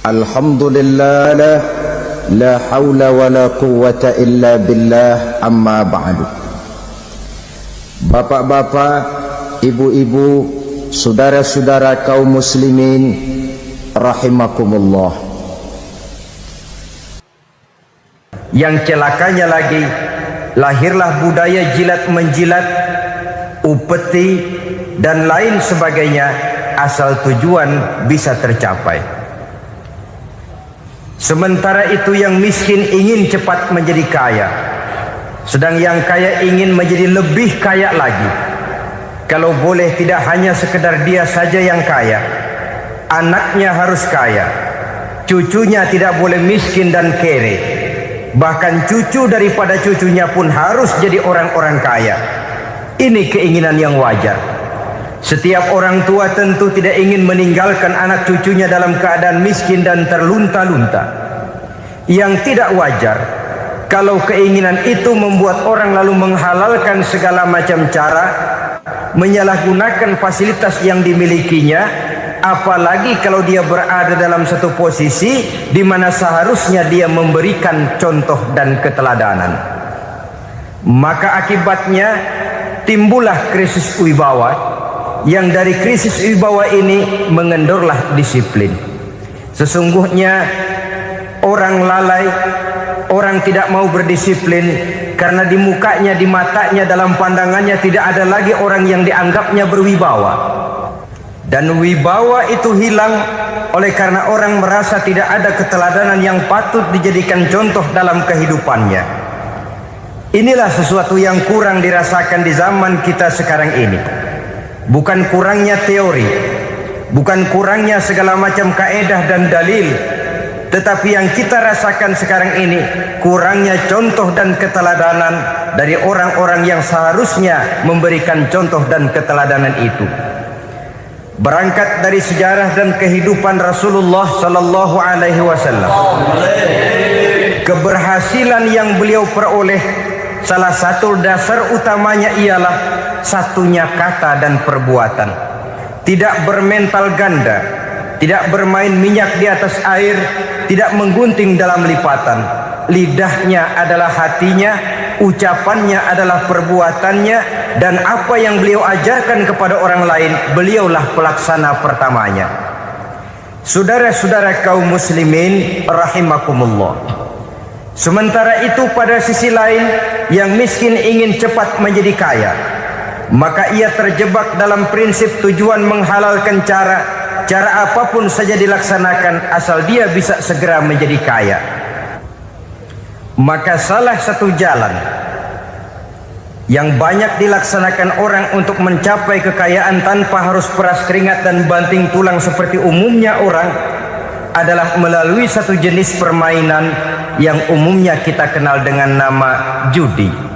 Alhamdulillah, la hawla wa la quwwata illa billah, amma ba'du. Bapak-bapak, ibu-ibu, saudara-saudara kaum muslimin rahimakumullah. Yang celakanya lagi, lahirlah budaya jilat menjilat, upeti dan lain sebagainya asal tujuan bisa tercapai. Sementara itu yang miskin ingin cepat menjadi kaya, sedang yang kaya ingin menjadi lebih kaya lagi. Kalau boleh tidak hanya sekedar dia saja yang kaya, anaknya harus kaya, cucunya tidak boleh miskin dan kere, bahkan cucu daripada cucunya pun harus jadi orang-orang kaya. Ini keinginan yang wajar. Setiap orang tua tentu tidak ingin meninggalkan anak cucunya dalam keadaan miskin dan terlunta-lunta. Yang tidak wajar kalau keinginan itu membuat orang lalu menghalalkan segala macam cara, menyalahgunakan fasilitas yang dimilikinya, apalagi kalau dia berada dalam satu posisi di mana seharusnya dia memberikan contoh dan keteladanan. Maka akibatnya timbullah krisis wibawa, yang dari krisis wibawa ini mengendorlah disiplin. Sesungguhnya orang lalai, orang tidak mau berdisiplin karena di mukanya, di matanya, dalam pandangannya tidak ada lagi orang yang dianggapnya berwibawa. Dan wibawa itu hilang oleh karena orang merasa tidak ada keteladanan yang patut dijadikan contoh dalam kehidupannya. Inilah sesuatu yang kurang dirasakan di zaman kita sekarang ini. Bukan kurangnya teori, bukan kurangnya segala macam kaedah dan dalil, tetapi yang kita rasakan sekarang ini kurangnya contoh dan keteladanan dari orang-orang yang seharusnya memberikan contoh dan keteladanan itu. Berangkat dari sejarah dan kehidupan Rasulullah sallallahu alaihi wasallam, keberhasilan yang beliau peroleh, salah satu dasar utamanya ialah satunya kata dan perbuatan. Tidak bermental ganda, tidak bermain minyak di atas air, tidak menggunting dalam lipatan. Lidahnya adalah hatinya, ucapannya adalah perbuatannya, dan apa yang beliau ajarkan kepada orang lain, beliaulah pelaksana pertamanya. Saudara-saudara kaum muslimin rahimakumullah. Sementara itu pada sisi lain, yang miskin ingin cepat menjadi kaya, maka ia terjebak dalam prinsip tujuan menghalalkan cara apapun saja dilaksanakan asal dia bisa segera menjadi kaya. Maka salah satu jalan yang banyak dilaksanakan orang untuk mencapai kekayaan tanpa harus peras keringat dan banting tulang seperti umumnya orang adalah melalui satu jenis permainan yang umumnya kita kenal dengan nama judi.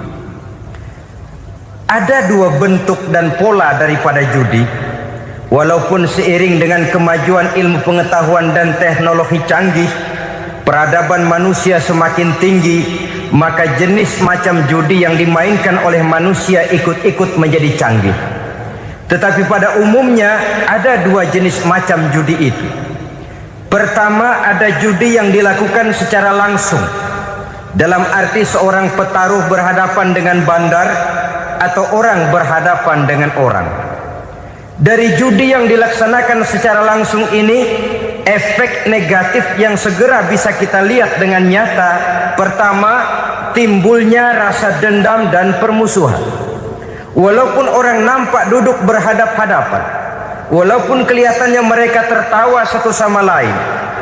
Ada dua bentuk dan pola daripada judi. Walaupun seiring dengan kemajuan ilmu pengetahuan dan teknologi canggih, peradaban manusia semakin tinggi, maka jenis macam judi yang dimainkan oleh manusia ikut-ikut menjadi canggih. Tetapi pada umumnya ada dua jenis macam judi itu. Pertama, ada judi yang dilakukan secara langsung, dalam arti seorang petaruh berhadapan dengan bandar atau orang berhadapan dengan orang. Dari judi yang dilaksanakan secara langsung ini, efek negatif yang segera bisa kita lihat dengan nyata. Pertama, timbulnya rasa dendam dan permusuhan. Walaupun orang nampak duduk berhadap-hadapan, walaupun kelihatannya mereka tertawa satu sama lain,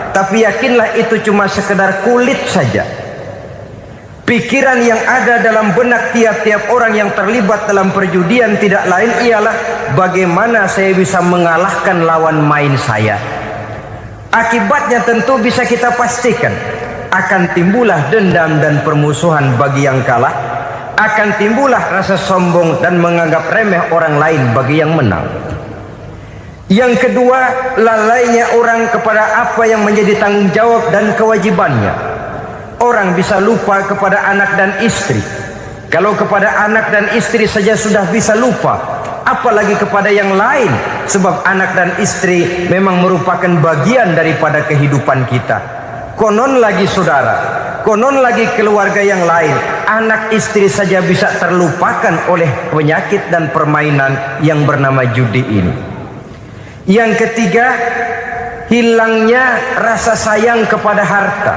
tapi yakinlah itu cuma sekedar kulit saja. Pikiran yang ada dalam benak tiap-tiap orang yang terlibat dalam perjudian tidak lain ialah bagaimana saya bisa mengalahkan lawan main saya. Akibatnya tentu bisa kita pastikan akan timbullah dendam dan permusuhan bagi yang kalah, akan timbullah rasa sombong dan menganggap remeh orang lain bagi yang menang. Yang kedua, lalainya orang kepada apa yang menjadi tanggung jawab dan kewajibannya. Orang bisa lupa kepada anak dan istri. Kalau kepada anak dan istri saja sudah bisa lupa, apalagi kepada yang lain, sebab anak dan istri memang merupakan bagian daripada kehidupan kita. Konon lagi saudara, konon lagi keluarga yang lain, anak istri saja bisa terlupakan oleh penyakit dan permainan yang bernama judi ini. Yang ketiga, hilangnya rasa sayang kepada harta.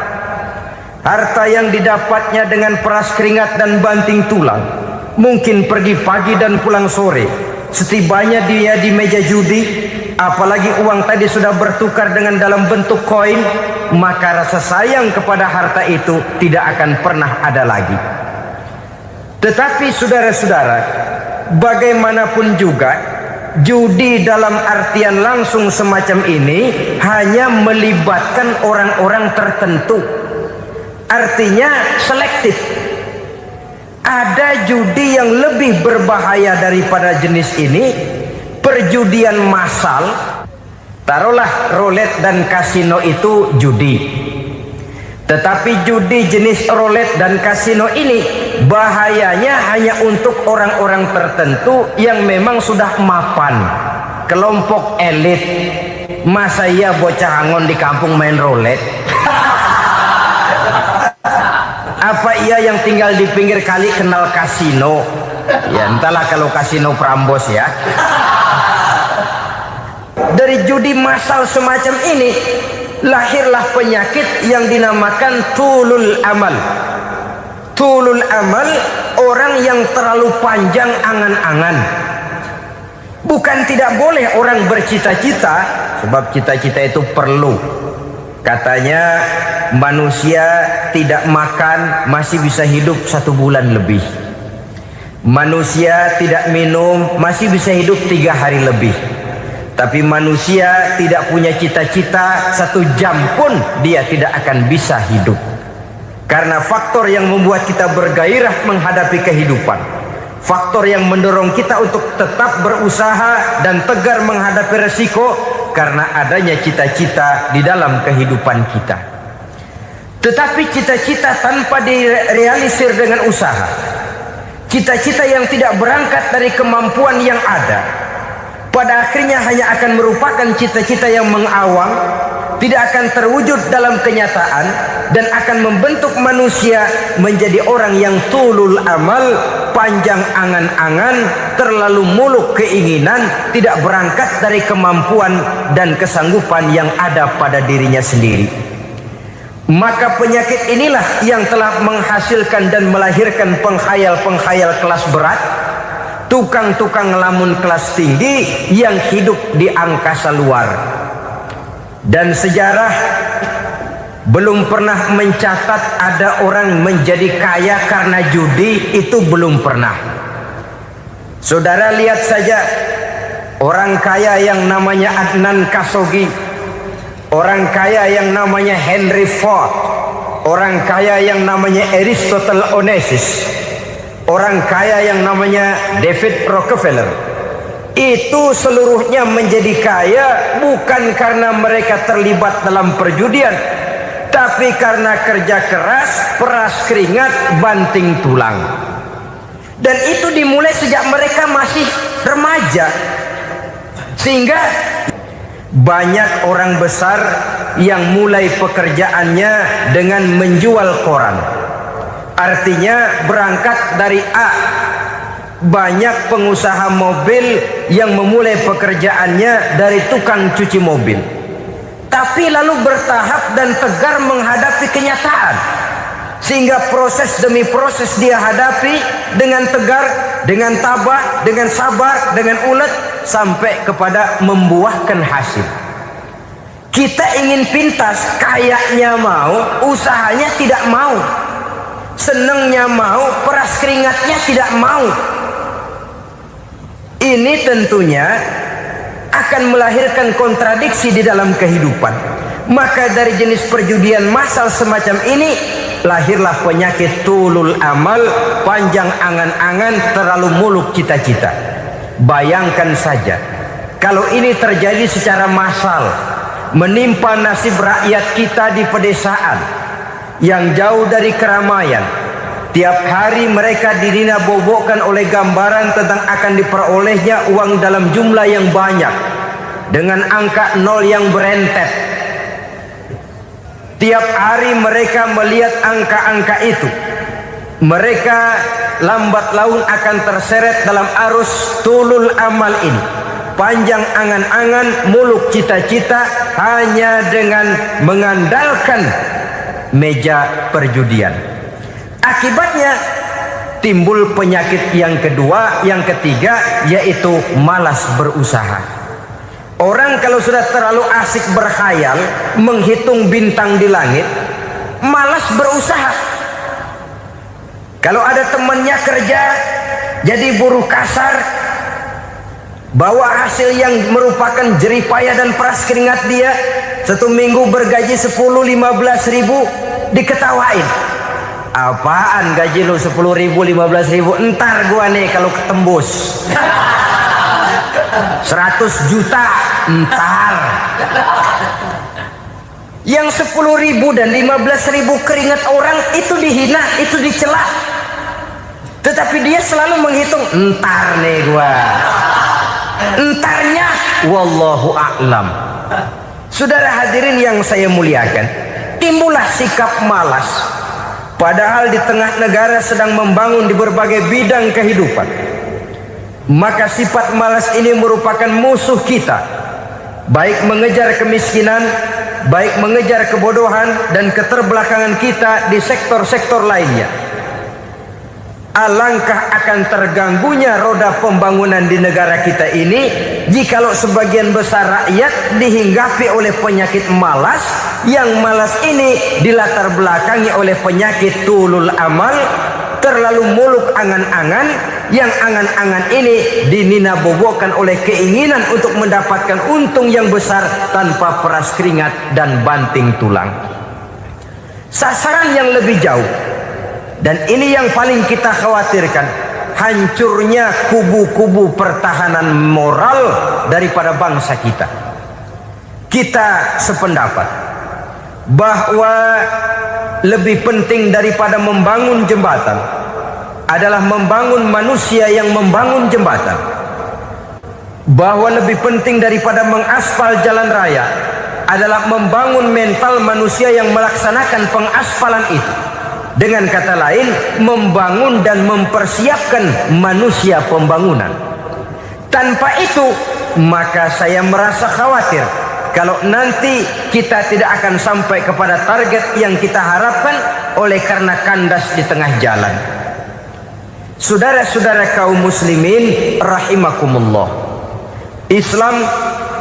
Harta yang didapatnya dengan peras keringat dan banting tulang, mungkin pergi pagi dan pulang sore. Setibanya dia di meja judi, apalagi uang tadi sudah bertukar dengan dalam bentuk koin, maka rasa sayang kepada harta itu tidak akan pernah ada lagi. Tetapi saudara-saudara, bagaimanapun juga, judi dalam artian langsung semacam ini hanya melibatkan orang-orang tertentu. Artinya selektif. Ada judi yang lebih berbahaya daripada jenis ini, perjudian massal. Taruhlah roulette dan kasino itu judi. Tetapi judi jenis roulette dan kasino ini bahayanya hanya untuk orang-orang tertentu yang memang sudah mapan, kelompok elit. Masa iya bocah angon di kampung main roulette? Apa ia yang tinggal di pinggir kali kenal kasino? Ya entahlah kalau kasino Prambos ya. Dari judi massal semacam ini lahirlah penyakit yang dinamakan tulul amal. Tulul amal, orang yang terlalu panjang angan-angan. Bukan tidak boleh orang bercita-cita, sebab cita-cita itu perlu. Katanya manusia tidak makan masih bisa hidup 1 bulan lebih. Manusia tidak minum masih bisa hidup 3 hari lebih. Tapi manusia tidak punya cita-cita 1 jam pun dia tidak akan bisa hidup. Karena faktor yang membuat kita bergairah menghadapi kehidupan, faktor yang mendorong kita untuk tetap berusaha dan tegar menghadapi resiko, karena adanya cita-cita di dalam kehidupan kita. Tetapi cita-cita tanpa direalisir dengan usaha, cita-cita yang tidak berangkat dari kemampuan yang ada, pada akhirnya hanya akan merupakan cita-cita yang mengawang, tidak akan terwujud dalam kenyataan, dan akan membentuk manusia menjadi orang yang tulul amal, panjang angan-angan, terlalu muluk keinginan, tidak berangkat dari kemampuan dan kesanggupan yang ada pada dirinya sendiri. Maka penyakit inilah yang telah menghasilkan dan melahirkan penghayal-penghayal kelas berat, tukang-tukang ngelamun kelas tinggi yang hidup di angkasa luar. Dan sejarah belum pernah mencatat ada orang menjadi kaya karena judi, itu belum pernah. Saudara lihat saja orang kaya yang namanya Adnan Khashoggi, orang kaya yang namanya Henry Ford, orang kaya yang namanya Aristotle Onassis, orang kaya yang namanya David Rockefeller. Itu seluruhnya menjadi kaya bukan karena mereka terlibat dalam perjudian, tapi karena kerja keras, peras keringat, banting tulang. Dan itu dimulai sejak mereka masih remaja. Sehingga banyak orang besar yang mulai pekerjaannya dengan menjual koran. Artinya berangkat dari A. Banyak pengusaha mobil yang memulai pekerjaannya dari tukang cuci mobil, tapi lalu bertahap dan tegar menghadapi kenyataan, sehingga proses demi proses dia hadapi dengan tegar, dengan tabah, dengan sabar, dengan ulet, sampai kepada membuahkan hasil. Kita ingin pintas, kayaknya mau, usahanya tidak mau, senengnya mau, peras keringatnya tidak mau. Ini tentunya akan melahirkan kontradiksi di dalam kehidupan. Maka dari jenis perjudian massal semacam ini lahirlah penyakit tulul amal, panjang angan-angan, terlalu muluk cita-cita. Bayangkan saja kalau ini terjadi secara massal, menimpa nasib rakyat kita di pedesaan yang jauh dari keramaian, Tiap hari mereka dinina-bobokkan oleh gambaran tentang akan diperolehnya uang dalam jumlah yang banyak dengan angka nol yang berentet. Tiap hari mereka melihat angka-angka itu. Mereka lambat laun akan terseret dalam arus tulul amal ini. Panjang angan-angan, muluk cita-cita hanya dengan mengandalkan meja perjudian. Akibatnya timbul penyakit yang kedua, yang ketiga, yaitu malas berusaha. Orang kalau sudah terlalu asik berkhayal, menghitung bintang di langit, malas berusaha. Kalau ada temannya kerja jadi buruh kasar, bawa hasil yang merupakan jeripaya dan peras keringat dia, 1 minggu bergaji 10-15 ribu, diketawain. Apaan gaji lu 10 ribu 15 ribu, entar gua nih kalau ketembus 100 juta entar. Yang 10 ribu dan 15 ribu keringat orang itu dihina, itu dicela. Tetapi dia selalu menghitung, entar nih gua, entarnya wallahu a'lam. Saudara hadirin yang saya muliakan, timbullah sikap malas. Padahal di tengah negara sedang membangun di berbagai bidang kehidupan. Maka sifat malas ini merupakan musuh kita, baik mengejar kemiskinan, baik mengejar kebodohan dan keterbelakangan kita di sektor-sektor lainnya. Alangkah akan terganggunya roda pembangunan di negara kita ini jikalau sebagian besar rakyat dihinggapi oleh penyakit malas, yang malas ini dilatar belakangi oleh penyakit tulul amal, terlalu muluk angan-angan, yang angan-angan ini dinina-bobokkan oleh keinginan untuk mendapatkan untung yang besar tanpa peras keringat dan banting tulang. Sasaran yang lebih jauh, dan ini yang paling kita khawatirkan, hancurnya kubu-kubu pertahanan moral daripada bangsa kita. Kita sependapat bahwa lebih penting daripada membangun jembatan adalah membangun manusia yang membangun jembatan. Bahwa lebih penting daripada mengaspal jalan raya adalah membangun mental manusia yang melaksanakan pengaspalan itu. Dengan kata lain, membangun dan mempersiapkan manusia pembangunan. Tanpa itu, maka saya merasa khawatir kalau nanti kita tidak akan sampai kepada target yang kita harapkan oleh karena kandas di tengah jalan. Saudara-saudara kaum muslimin rahimakumullah, Islam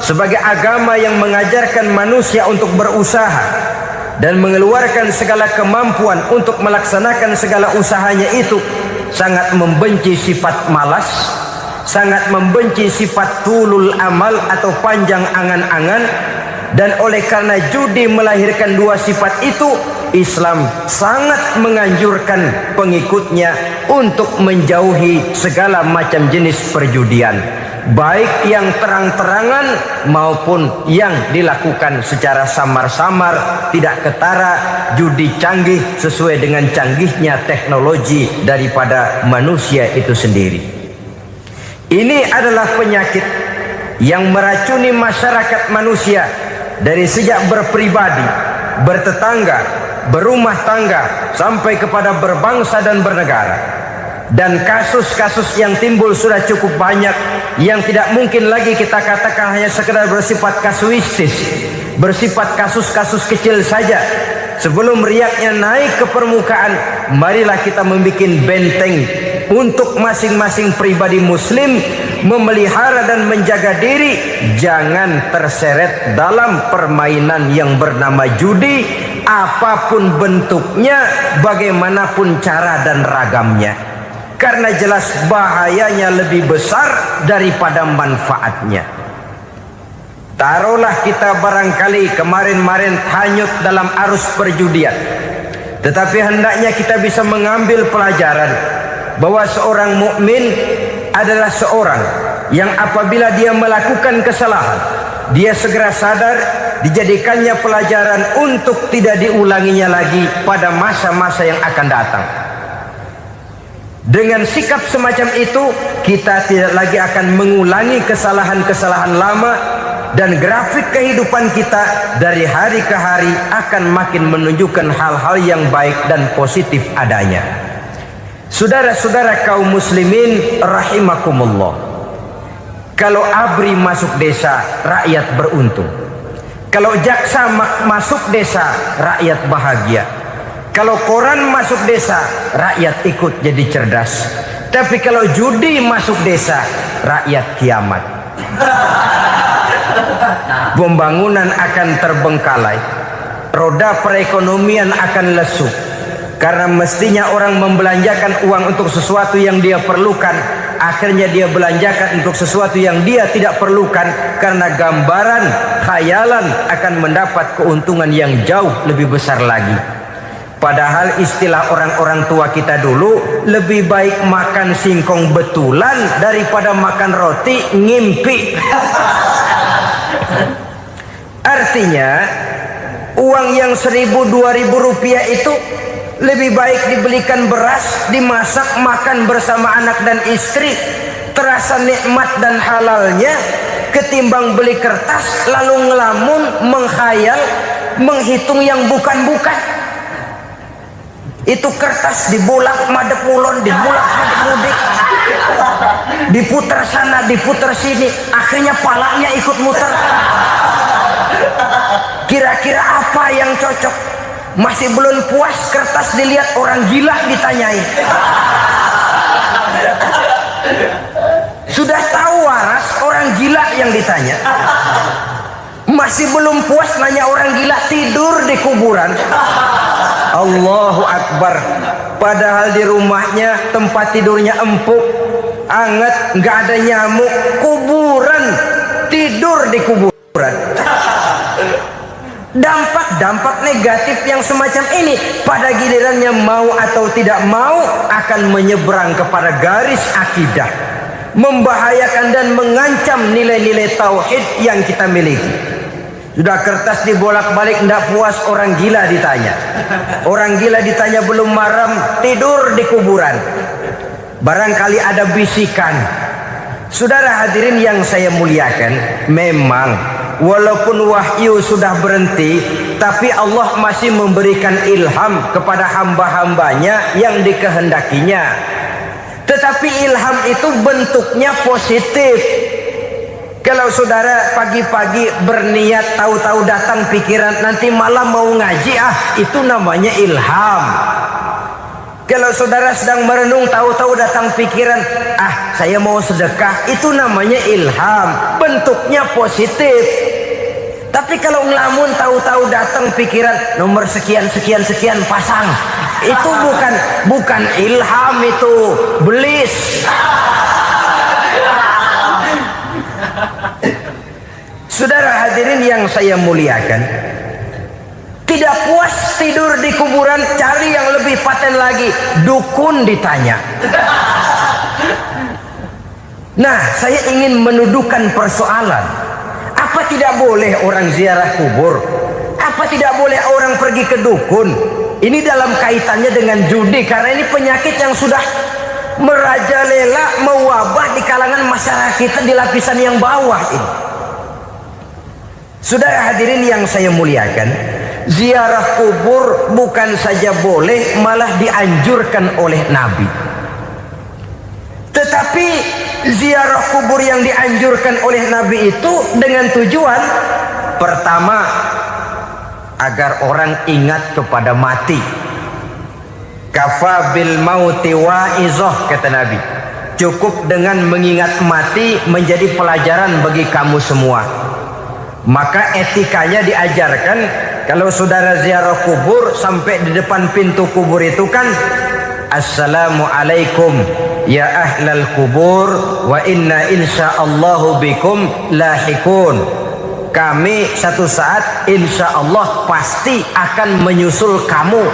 sebagai agama yang mengajarkan manusia untuk berusaha dan mengeluarkan segala kemampuan untuk melaksanakan segala usahanya itu, sangat membenci sifat malas, sangat membenci sifat tulul amal atau panjang angan-angan. Dan oleh karena judi melahirkan dua sifat itu, Islam sangat menganjurkan pengikutnya untuk menjauhi segala macam jenis perjudian, baik yang terang-terangan maupun yang dilakukan secara samar-samar, tidak ketara, judi canggih sesuai dengan canggihnya teknologi daripada manusia itu sendiri. Ini adalah penyakit yang meracuni masyarakat manusia dari sejak berpribadi, bertetangga, berumah tangga, sampai kepada berbangsa dan bernegara. Dan kasus-kasus yang timbul sudah cukup banyak, yang tidak mungkin lagi kita katakan hanya sekedar bersifat kasuistis, bersifat kasus-kasus kecil saja. Sebelum riaknya naik ke permukaan, marilah kita membuat benteng untuk masing-masing pribadi muslim memelihara dan menjaga diri jangan terseret dalam permainan yang bernama judi, apapun bentuknya, bagaimanapun cara dan ragamnya. Karena jelas bahayanya lebih besar daripada manfaatnya. Taruhlah kita barangkali kemarin-marin hanyut dalam arus perjudian, tetapi hendaknya kita bisa mengambil pelajaran bahwa seorang mukmin adalah seorang yang apabila dia melakukan kesalahan, dia segera sadar, dijadikannya pelajaran untuk tidak diulanginya lagi pada masa-masa yang akan datang. Dengan sikap semacam itu, kita tidak lagi akan mengulangi kesalahan-kesalahan lama, dan grafik kehidupan kita dari hari ke hari akan makin menunjukkan hal-hal yang baik dan positif adanya. Saudara-saudara kaum muslimin rahimakumullah, kalau ABRI masuk desa, rakyat beruntung. Kalau jaksa masuk desa, rakyat bahagia. Kalau koran masuk desa, rakyat ikut jadi cerdas. Tapi kalau judi masuk desa, rakyat kiamat. Pembangunan akan terbengkalai, roda perekonomian akan lesu. Karena mestinya orang membelanjakan uang untuk sesuatu yang dia perlukan, akhirnya dia belanjakan untuk sesuatu yang dia tidak perlukan, karena gambaran, khayalan akan mendapat keuntungan yang jauh lebih besar lagi. Padahal istilah orang-orang tua kita dulu, lebih baik makan singkong betulan daripada makan roti ngimpi. Artinya uang yang 1.000-2.000 rupiah itu lebih baik dibelikan beras, dimasak, makan bersama anak dan istri, terasa nikmat dan halalnya, ketimbang beli kertas lalu ngelamun, menghayal, menghitung yang bukan-bukan. Itu kertas dibolak madep ulon, dibolak madep mudik, diputar sana, diputar sini, akhirnya palanya ikut muter. Kira-kira apa yang cocok? Masih belum puas, kertas dilihat orang gila ditanyain. Sudah tahu waras, orang gila yang ditanya. Masih belum puas, nanya orang gila, tidur di kuburan. Allahu Akbar. Padahal di rumahnya tempat tidurnya empuk, anget, nggak ada nyamuk. Kuburan, tidur di kuburan. Dampak-dampak negatif yang semacam ini pada gilirannya mau atau tidak mau akan menyeberang kepada garis akidah, membahayakan dan mengancam nilai-nilai tauhid yang kita miliki. Sudah kertas dibolak-balik, tidak puas, orang gila ditanya. Orang gila ditanya belum maram, tidur di kuburan. Barangkali ada bisikan. Saudara hadirin yang saya muliakan, memang walaupun wahyu sudah berhenti, tapi Allah masih memberikan ilham kepada hamba-hambanya yang dikehendakinya. Tetapi ilham itu bentuknya positif. Kalau saudara pagi-pagi berniat, tahu-tahu datang pikiran nanti malam mau ngaji, itu namanya ilham. Kalau saudara sedang merenung, tahu-tahu datang pikiran, saya mau sedekah, itu namanya ilham, bentuknya positif. Tapi kalau ngelamun, tahu-tahu datang pikiran nomor sekian sekian sekian pasang, itu bukan ilham, itu belis. Saudara hadirin yang saya muliakan, tidak puas tidur di kuburan, cari yang lebih paten lagi, dukun ditanya. Nah, saya ingin menuduhkan persoalan. Apa tidak boleh orang ziarah kubur? Apa tidak boleh orang pergi ke dukun? Ini dalam kaitannya dengan judi, karena ini penyakit yang sudah merajalela, mewabah di kalangan masyarakat kita di lapisan yang bawah ini. Saudara hadirin yang saya muliakan, ziarah kubur bukan saja boleh, malah dianjurkan oleh Nabi. Tetapi ziarah kubur yang dianjurkan oleh Nabi itu dengan tujuan pertama, agar orang ingat kepada mati. Kafa bil mauti wa'izah, kata Nabi. Cukup dengan mengingat mati menjadi pelajaran bagi kamu semua. Maka etikanya diajarkan, kalau saudara ziarah kubur, sampai di depan pintu kubur itu kan, Assalamualaikum ya ahlal kubur wa inna insyaallahu bikum lahikun. Kami satu saat insya Allah pasti akan menyusul kamu.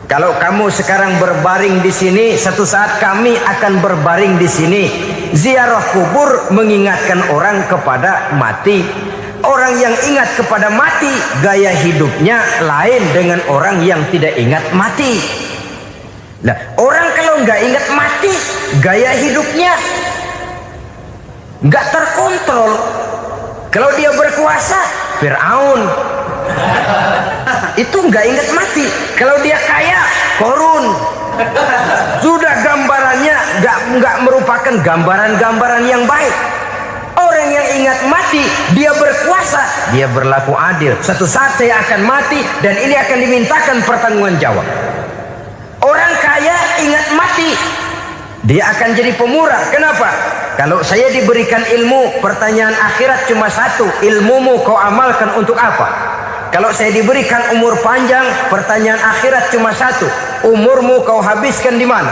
Kalau kamu sekarang berbaring di sini, satu saat kami akan berbaring di sini. Ziarah kubur mengingatkan orang kepada mati. Orang yang ingat kepada mati, gaya hidupnya lain dengan orang yang tidak ingat mati. Nah, orang kalau kalau nggak ingat mati, gaya hidupnya nggak terkontrol. Kalau dia berkuasa, Fir'aun, itu nggak ingat mati. Kalau dia kaya, Korun. Sudah gambarannya nggak merupakan gambaran-gambaran yang baik. Orang yang ingat mati, dia berkuasa, dia berlaku adil. Suatu saat saya akan mati dan ini akan dimintakan pertanggungan jawab. Orang kaya ingat mati, dia akan jadi pemurah. Kenapa? Kalau saya diberikan ilmu, pertanyaan akhirat cuma satu, ilmumu kau amalkan untuk apa? Kalau saya diberikan umur panjang, pertanyaan akhirat cuma satu, umurmu kau habiskan di mana?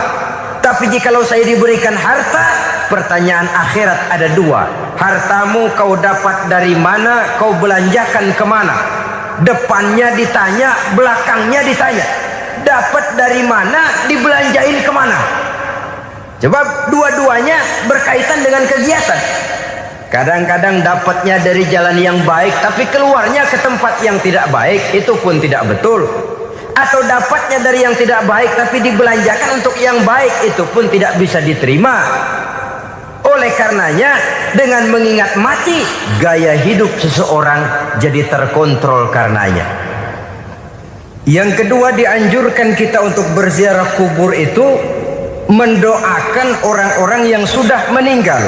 Tapi jikalau saya diberikan harta, pertanyaan akhirat ada dua, hartamu kau dapat dari mana, kau belanjakan kemana? Depannya ditanya, belakangnya ditanya, dapat dari mana, dibelanjain kemana? Sebab dua-duanya berkaitan dengan kegiatan. Kadang-kadang dapatnya dari jalan yang baik, tapi keluarnya ke tempat yang tidak baik, itu pun tidak betul. Atau dapatnya dari yang tidak baik, tapi dibelanjakan untuk yang baik, itu pun tidak bisa diterima. Oleh karenanya, dengan mengingat mati, gaya hidup seseorang jadi terkontrol karenanya. Yang kedua, dianjurkan kita untuk berziarah kubur itu mendoakan orang-orang yang sudah meninggal.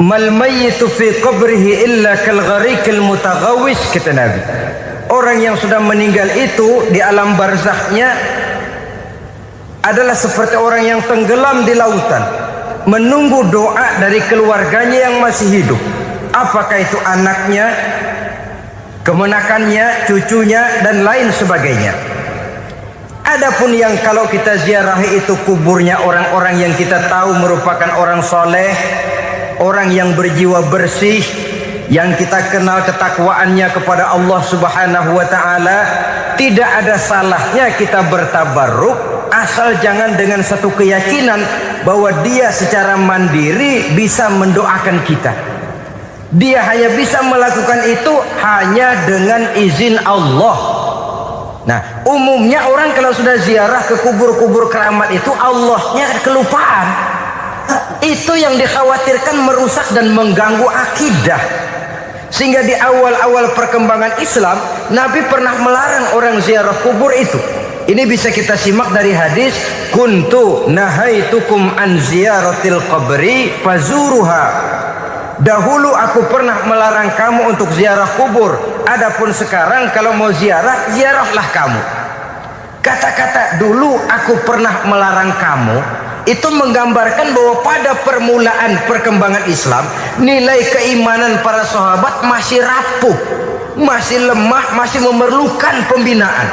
Mal mayyitu fi qabrihi illa kal gharikil mutaghawis, kata Nabi. Orang yang sudah meninggal itu di alam barzakhnya adalah seperti orang yang tenggelam di lautan, menunggu doa dari keluarganya yang masih hidup. Apakah itu anaknya, kemenakannya, cucunya, dan lain sebagainya. Adapun yang kalau kita ziarahi itu kuburnya orang-orang yang kita tahu merupakan orang soleh, orang yang berjiwa bersih, yang kita kenal ketakwaannya kepada Allah Subhanahu wa Ta'ala, tidak ada salahnya kita bertabarruk, asal jangan dengan satu keyakinan bahwa dia secara mandiri bisa mendoakan kita. Dia hanya bisa melakukan itu hanya dengan izin Allah. Nah, umumnya orang kalau sudah ziarah ke kubur-kubur keramat itu, Allahnya kelupaan. Itu yang dikhawatirkan merusak dan mengganggu akidah. Sehingga di awal-awal perkembangan Islam, Nabi pernah melarang orang ziarah kubur itu. Ini bisa kita simak dari hadis, kuntu nahaitukum an ziyaratil qabri fazuruha. Dahulu aku pernah melarang kamu untuk ziarah kubur. Adapun sekarang kalau mau ziarah, ziarahlah kamu. Kata-kata dulu aku pernah melarang kamu itu menggambarkan bahwa pada permulaan perkembangan Islam, nilai keimanan para sahabat masih rapuh, masih lemah, masih memerlukan pembinaan.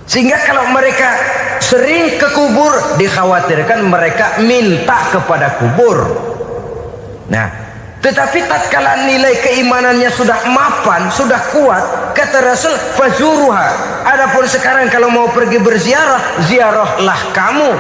Sehingga kalau mereka sering ke kubur, dikhawatirkan mereka minta kepada kubur. Nah, tetapi tatkala nilai keimanannya sudah mapan, sudah kuat, kata Rasul, fazuruha. Adapun sekarang kalau mau pergi berziarah, ziarahlah kamu.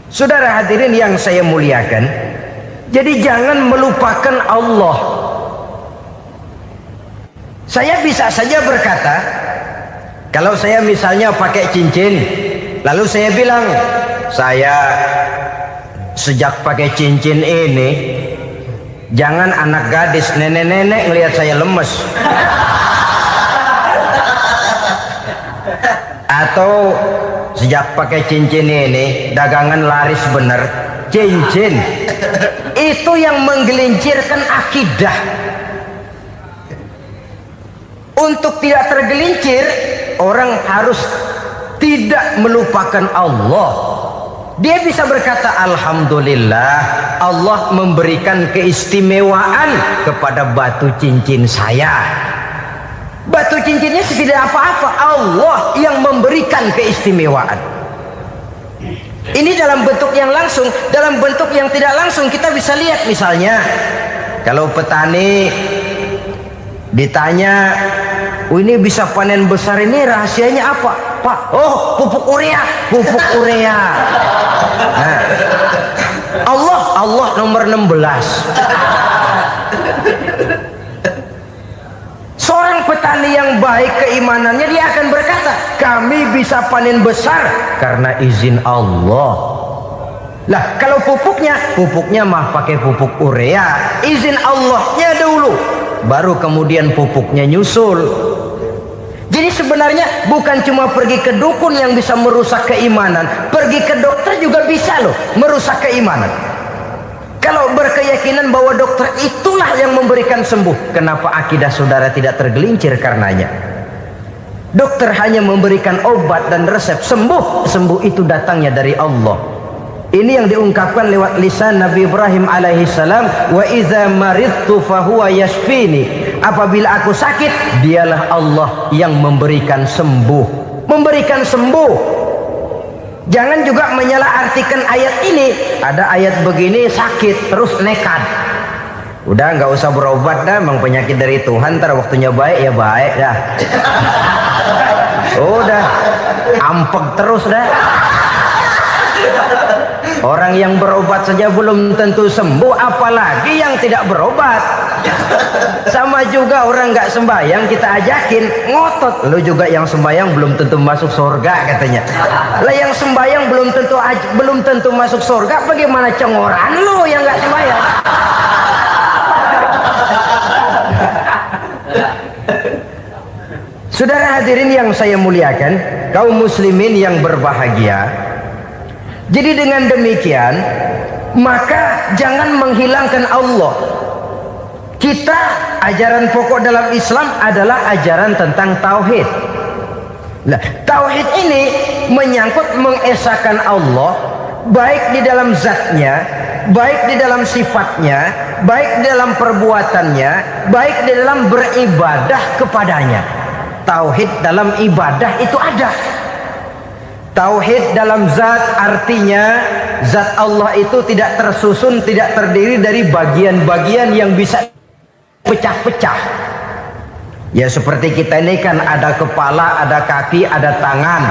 Saudara hadirin yang saya muliakan, jadi jangan melupakan Allah. Saya bisa saja berkata, kalau saya misalnya pakai cincin, lalu saya bilang, saya sejak pakai cincin ini, jangan anak gadis, nenek-nenek ngelihat saya lemes. Atau sejak pakai cincin ini dagangan laris bener. Cincin itu yang menggelincirkan akidah. Untuk tidak tergelincir, orang harus tidak melupakan Allah. Dia bisa berkata, alhamdulillah Allah memberikan keistimewaan kepada batu cincin saya. Batu cincinnya tidak apa-apa, Allah yang memberikan keistimewaan. Ini dalam bentuk yang langsung. Dalam bentuk yang tidak langsung kita bisa lihat, misalnya kalau petani ditanya, ini bisa panen besar ini rahasianya apa, Pak? Oh, pupuk urea, pupuk urea. Nah, Allah nomor 16. Seorang petani yang baik keimanannya, dia akan berkata, kami bisa panen besar karena izin Allah. Lah, kalau pupuknya mah pakai pupuk urea, izin Allahnya dulu, baru kemudian pupuknya nyusul. Jadi sebenarnya bukan cuma pergi ke dukun yang bisa merusak keimanan, pergi ke dokter juga bisa loh merusak keimanan. Kalau berkeyakinan bahwa dokter itulah yang memberikan sembuh, kenapa akidah saudara tidak tergelincir karenanya? Dokter hanya memberikan obat dan resep, sembuh itu datangnya dari Allah. Ini yang diungkapkan lewat lisan Nabi Ibrahim alaihissalam, wa iza maridtu fahuwa yashfini. Apabila aku sakit, dialah Allah yang memberikan sembuh. Memberikan sembuh. Jangan juga menyalahartikan ayat ini. Ada ayat begini sakit terus nekat. Udah nggak usah berobat dah, memang penyakit dari Tuhan. Ntar waktunya baik ya baik dah. Udah ampek terus dah. Orang yang berobat saja belum tentu sembuh, apalagi yang tidak berobat. Sama juga orang nggak sembahyang kita ajakin ngotot, lu juga yang sembahyang belum tentu masuk surga katanya. Lah yang sembahyang belum tentu masuk surga, bagaimana cengoran lu yang nggak sembahyang? Saudara hadirin yang saya muliakan, kaum muslimin yang berbahagia. Jadi dengan demikian, maka jangan menghilangkan Allah. Kita, ajaran pokok dalam Islam adalah ajaran tentang tauhid. Nah, tauhid ini menyangkut mengesahkan Allah, baik di dalam zatnya, baik di dalam sifatnya, baik di dalam perbuatannya, baik di dalam beribadah kepadanya. Tauhid dalam ibadah itu ada. Tauhid dalam zat artinya zat Allah itu tidak tersusun, tidak terdiri dari bagian-bagian yang bisa pecah-pecah. Ya seperti kita ini kan ada kepala, ada kaki, ada tangan.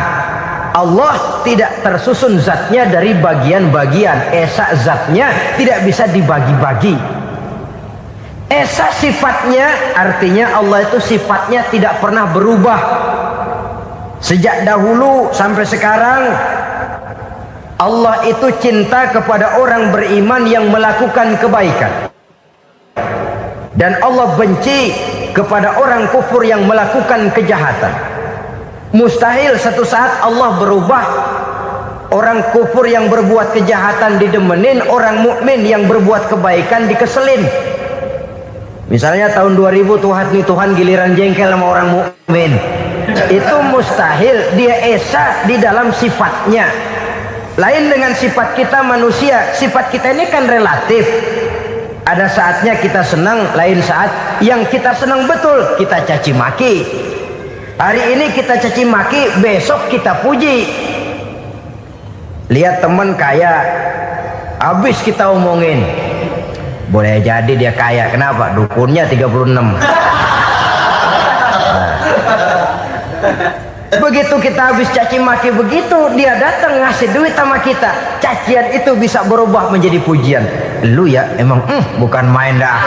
Allah tidak tersusun zatnya dari bagian-bagian. Esa zatnya tidak bisa dibagi-bagi. Esa sifatnya artinya Allah itu sifatnya tidak pernah berubah. Sejak dahulu sampai sekarang Allah itu cinta kepada orang beriman yang melakukan kebaikan, dan Allah benci kepada orang kufur yang melakukan kejahatan. Mustahil satu saat Allah berubah. Orang kufur yang berbuat kejahatan didemenin, orang mukmin yang berbuat kebaikan dikeselin. Misalnya tahun 2000 Tuhan giliran jengkel sama orang mukmin. Itu mustahil. Dia esa di dalam sifatnya. Lain dengan sifat kita manusia. Sifat kita ini kan relatif. Ada saatnya kita senang, lain saat yang kita senang betul kita caci maki. Hari ini kita caci maki, besok kita puji. Lihat teman kaya, habis kita omongin, boleh jadi dia kaya. Kenapa? Dukunnya 36. Begitu kita habis caci maki begitu, dia datang ngasih duit sama kita, cacian itu bisa berubah menjadi pujian. Lu ya emang bukan main dah.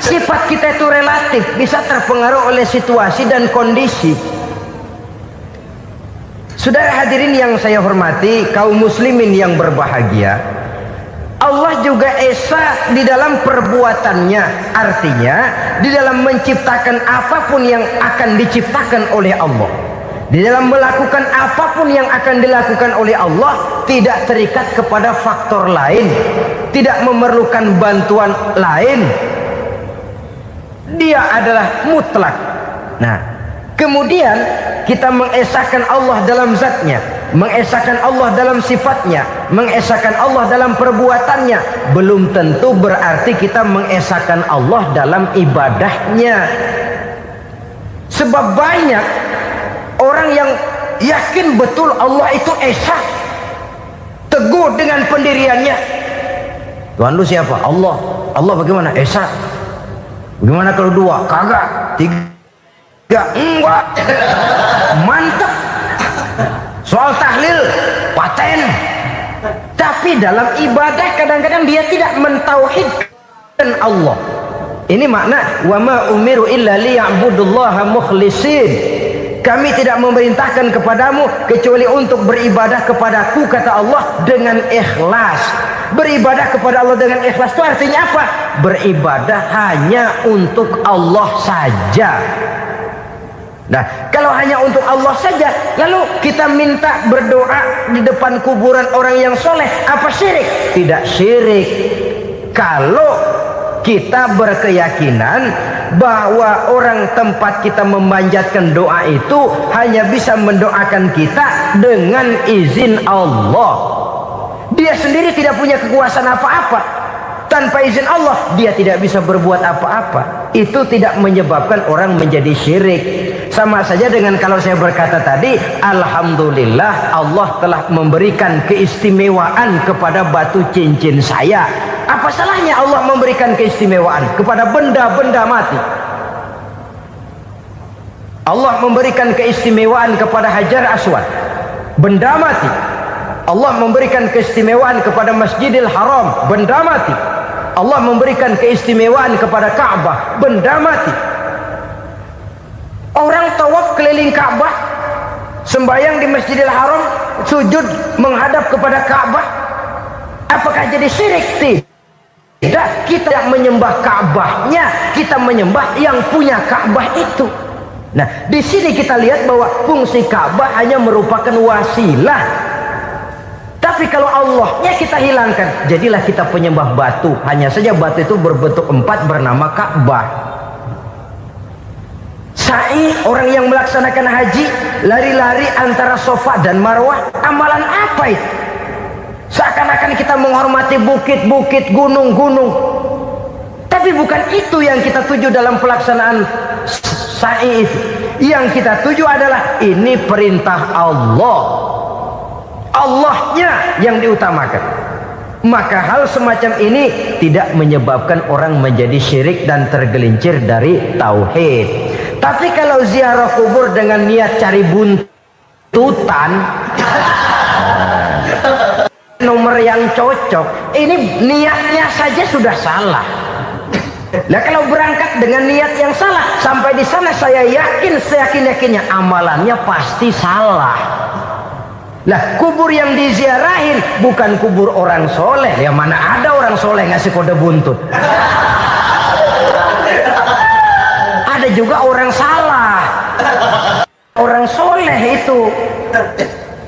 Sifat kita itu relatif, bisa terpengaruh oleh situasi dan kondisi. Saudara hadirin yang saya hormati, kaum muslimin yang berbahagia, Allah juga esa di dalam perbuatannya. Artinya di dalam menciptakan apapun yang akan diciptakan oleh Allah, di dalam melakukan apapun yang akan dilakukan oleh Allah, tidak terikat kepada faktor lain, tidak memerlukan bantuan lain. Dia adalah mutlak. Nah, Kemudian kita mengesahkan Allah dalam zatnya, mengesahkan Allah dalam sifatnya, mengesahkan Allah dalam perbuatannya, belum tentu berarti kita mengesahkan Allah dalam ibadahnya. Sebab banyak orang yang yakin betul Allah itu esa, teguh dengan pendiriannya. Tuhan lu siapa? Allah. Allah bagaimana? Esa. Bagaimana kalau dua? Kagak. Tiga? Enggak. Mantap. Soal tahlil paten. Tapi dalam ibadah kadang-kadang dia tidak mentauhidkan Allah. Ini makna wa ma umiru illa liya'budullaha mukhlisin. Kami tidak memerintahkan kepadamu kecuali untuk beribadah kepadaku, kata Allah, dengan ikhlas. Beribadah kepada Allah dengan ikhlas itu artinya apa? Beribadah hanya untuk Allah saja. Nah, kalau hanya untuk Allah saja, lalu kita minta berdoa di depan kuburan orang yang soleh, apa syirik? Tidak syirik. Kalau kita berkeyakinan bahwa orang tempat kita memanjatkan doa itu hanya bisa mendoakan kita dengan izin Allah. Dia sendiri tidak punya kekuasaan apa-apa. Tanpa izin Allah dia tidak bisa berbuat apa-apa. Itu tidak menyebabkan orang menjadi syirik. Sama saja dengan kalau saya berkata tadi, alhamdulillah Allah telah memberikan keistimewaan kepada batu cincin saya. Apa salahnya Allah memberikan keistimewaan kepada benda-benda mati? Allah memberikan keistimewaan kepada Hajar Aswad, benda mati. Allah memberikan keistimewaan kepada Masjidil Haram, benda mati. Allah memberikan keistimewaan kepada Ka'bah, benda mati. Orang tawaf keliling Ka'bah, sembahyang di Masjidil Haram, sujud menghadap kepada Ka'bah, apakah jadi syirik? Tidak, kita tidak menyembah Ka'bahnya, kita menyembah yang punya Ka'bah itu. Nah, di sini kita lihat bahwa fungsi Ka'bah hanya merupakan wasilah. Tapi kalau Allahnya kita hilangkan, jadilah kita penyembah batu. Hanya saja batu itu berbentuk 4 bernama Ka'bah. Sa'i, orang yang melaksanakan haji, lari-lari antara Safa dan Marwah, amalan apa itu? Seakan-akan kita menghormati bukit-bukit, gunung-gunung. Tapi bukan itu yang kita tuju dalam pelaksanaan sa'i itu. Yang kita tuju adalah ini perintah Allah. Allahnya yang diutamakan. Maka hal semacam ini tidak menyebabkan orang menjadi syirik dan tergelincir dari tauhid. Tapi kalau ziarah kubur dengan niat cari buntutan, nomor yang cocok, ini niatnya saja sudah salah. Nah, kalau berangkat dengan niat yang salah, sampai di sana saya yakin, seyakin-yakinnya amalannya pasti salah. Lah, kubur yang diziarahin bukan kubur orang soleh. Ya mana ada orang soleh ngasih kode buntut. Ada juga orang salah. Orang soleh itu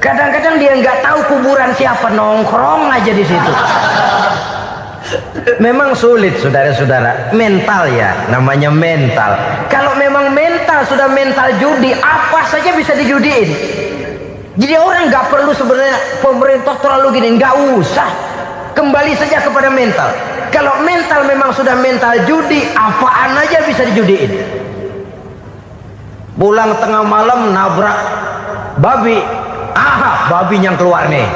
kadang-kadang dia nggak tahu kuburan siapa, nongkrong aja di situ. Memang sulit, saudara-saudara. Mental ya, namanya mental. Kalau memang mental sudah mental judi, apa saja bisa dijudiin. Jadi orang nggak perlu sebenarnya pemerintah terlalu gini, nggak usah. Kembali saja kepada mental. Kalau mental memang sudah mental judi, apaan aja bisa dijudiin. Pulang tengah malam nabrak babi, aha, babi yang keluar nih.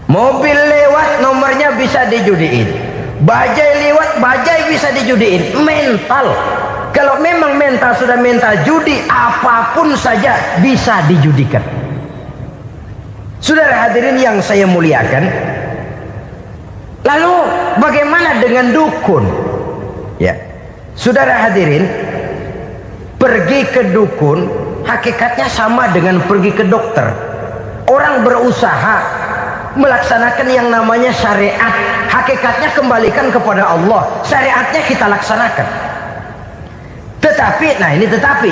Mobil lewat nomornya bisa dijudiin. Bajai lewat bajai bisa dijudiin. Mental. Kalau memang mental sudah mental judi, apapun saja bisa dijudikan. Saudara hadirin yang saya muliakan, lalu bagaimana dengan dukun? Ya, saudara hadirin, pergi ke dukun hakikatnya sama dengan pergi ke dokter. Orang berusaha melaksanakan yang namanya syariat, hakikatnya kembalikan kepada Allah. Syariatnya kita laksanakan. Tetapi, nah ini tetapi,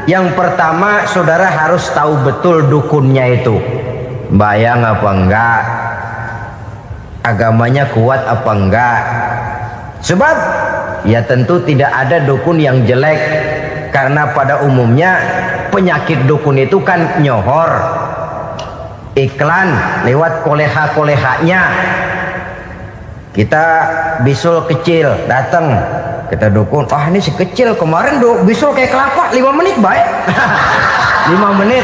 yang pertama saudara harus tahu betul dukunnya itu bayang apa enggak, agamanya kuat apa enggak, Sebab ya tentu tidak ada dukun yang jelek, karena pada umumnya penyakit dukun itu kan nyohor, iklan lewat koleha-kolehanya. Kita bisul kecil datang, kita dukun, ini si kecil kemarin bisul kayak kelapa 5 menit baik. 5 menit,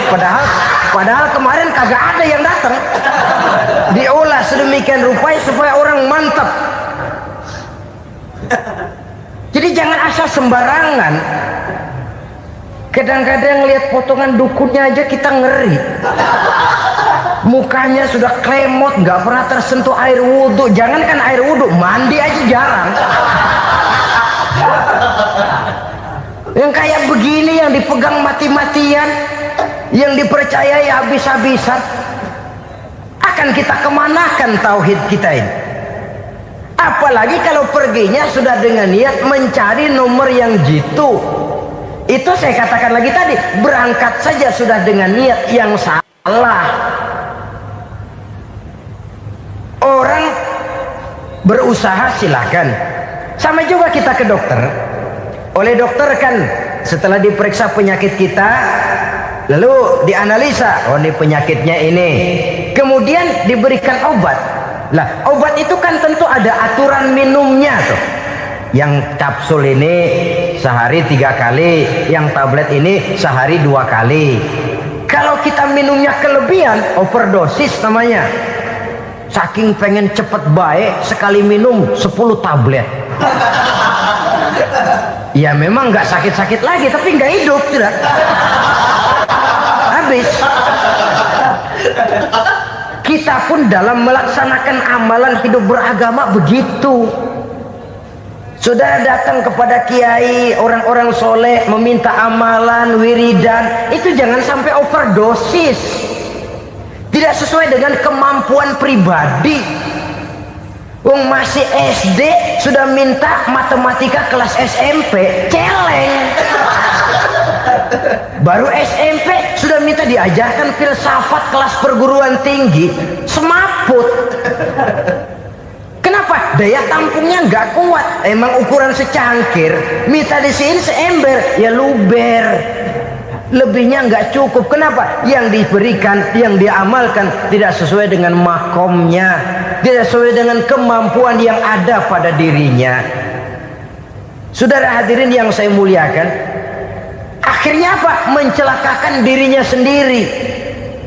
padahal kemarin kagak ada yang datang. Diolah sedemikian rupa supaya orang mantap. Jadi jangan asal sembarangan. Kadang-kadang lihat potongan dukunnya aja kita ngeri. Mukanya sudah klemot, nggak pernah tersentuh air wudhu. Jangankan air wudhu, mandi aja jarang. Yang kayak begini yang dipegang mati-matian, yang dipercayai habis-habisan, akan kita kemanakan tauhid kita ini? Apalagi kalau perginya sudah dengan niat mencari nomor yang jitu. Itu saya katakan lagi tadi, berangkat saja sudah dengan niat yang salah. Orang berusaha silahkan. Sama juga kita ke dokter. Oleh dokter kan setelah diperiksa penyakit kita, lalu dianalisa, oh ini penyakitnya ini, kemudian diberikan obat. Lah obat itu kan tentu ada aturan minumnya tuh. Yang kapsul ini sehari 3 kali, yang tablet ini sehari 2 kali. Kalau kita minumnya kelebihan, overdosis namanya. Saking pengen cepet baik, sekali minum 10 tablet. Ya memang nggak sakit-sakit lagi, tapi nggak hidup sudah. Habis. Kita pun dalam melaksanakan amalan hidup beragama begitu. Sudah datang kepada kiai, orang-orang soleh, meminta amalan, wiridan, itu jangan sampai overdosis. Tidak sesuai dengan kemampuan pribadi. Wong masih SD sudah minta matematika kelas SMP, celeng. Baru SMP sudah minta diajarkan filsafat kelas perguruan tinggi, semaput. Kenapa? Daya tampungnya nggak kuat. Emang ukuran secangkir, minta disiin seember, ya luber. Lebihnya nggak cukup. Kenapa? Yang diberikan, yang diamalkan tidak sesuai dengan makomnya, tidak sesuai dengan kemampuan yang ada pada dirinya. Saudara hadirin yang saya muliakan, akhirnya apa? Mencelakakan dirinya sendiri,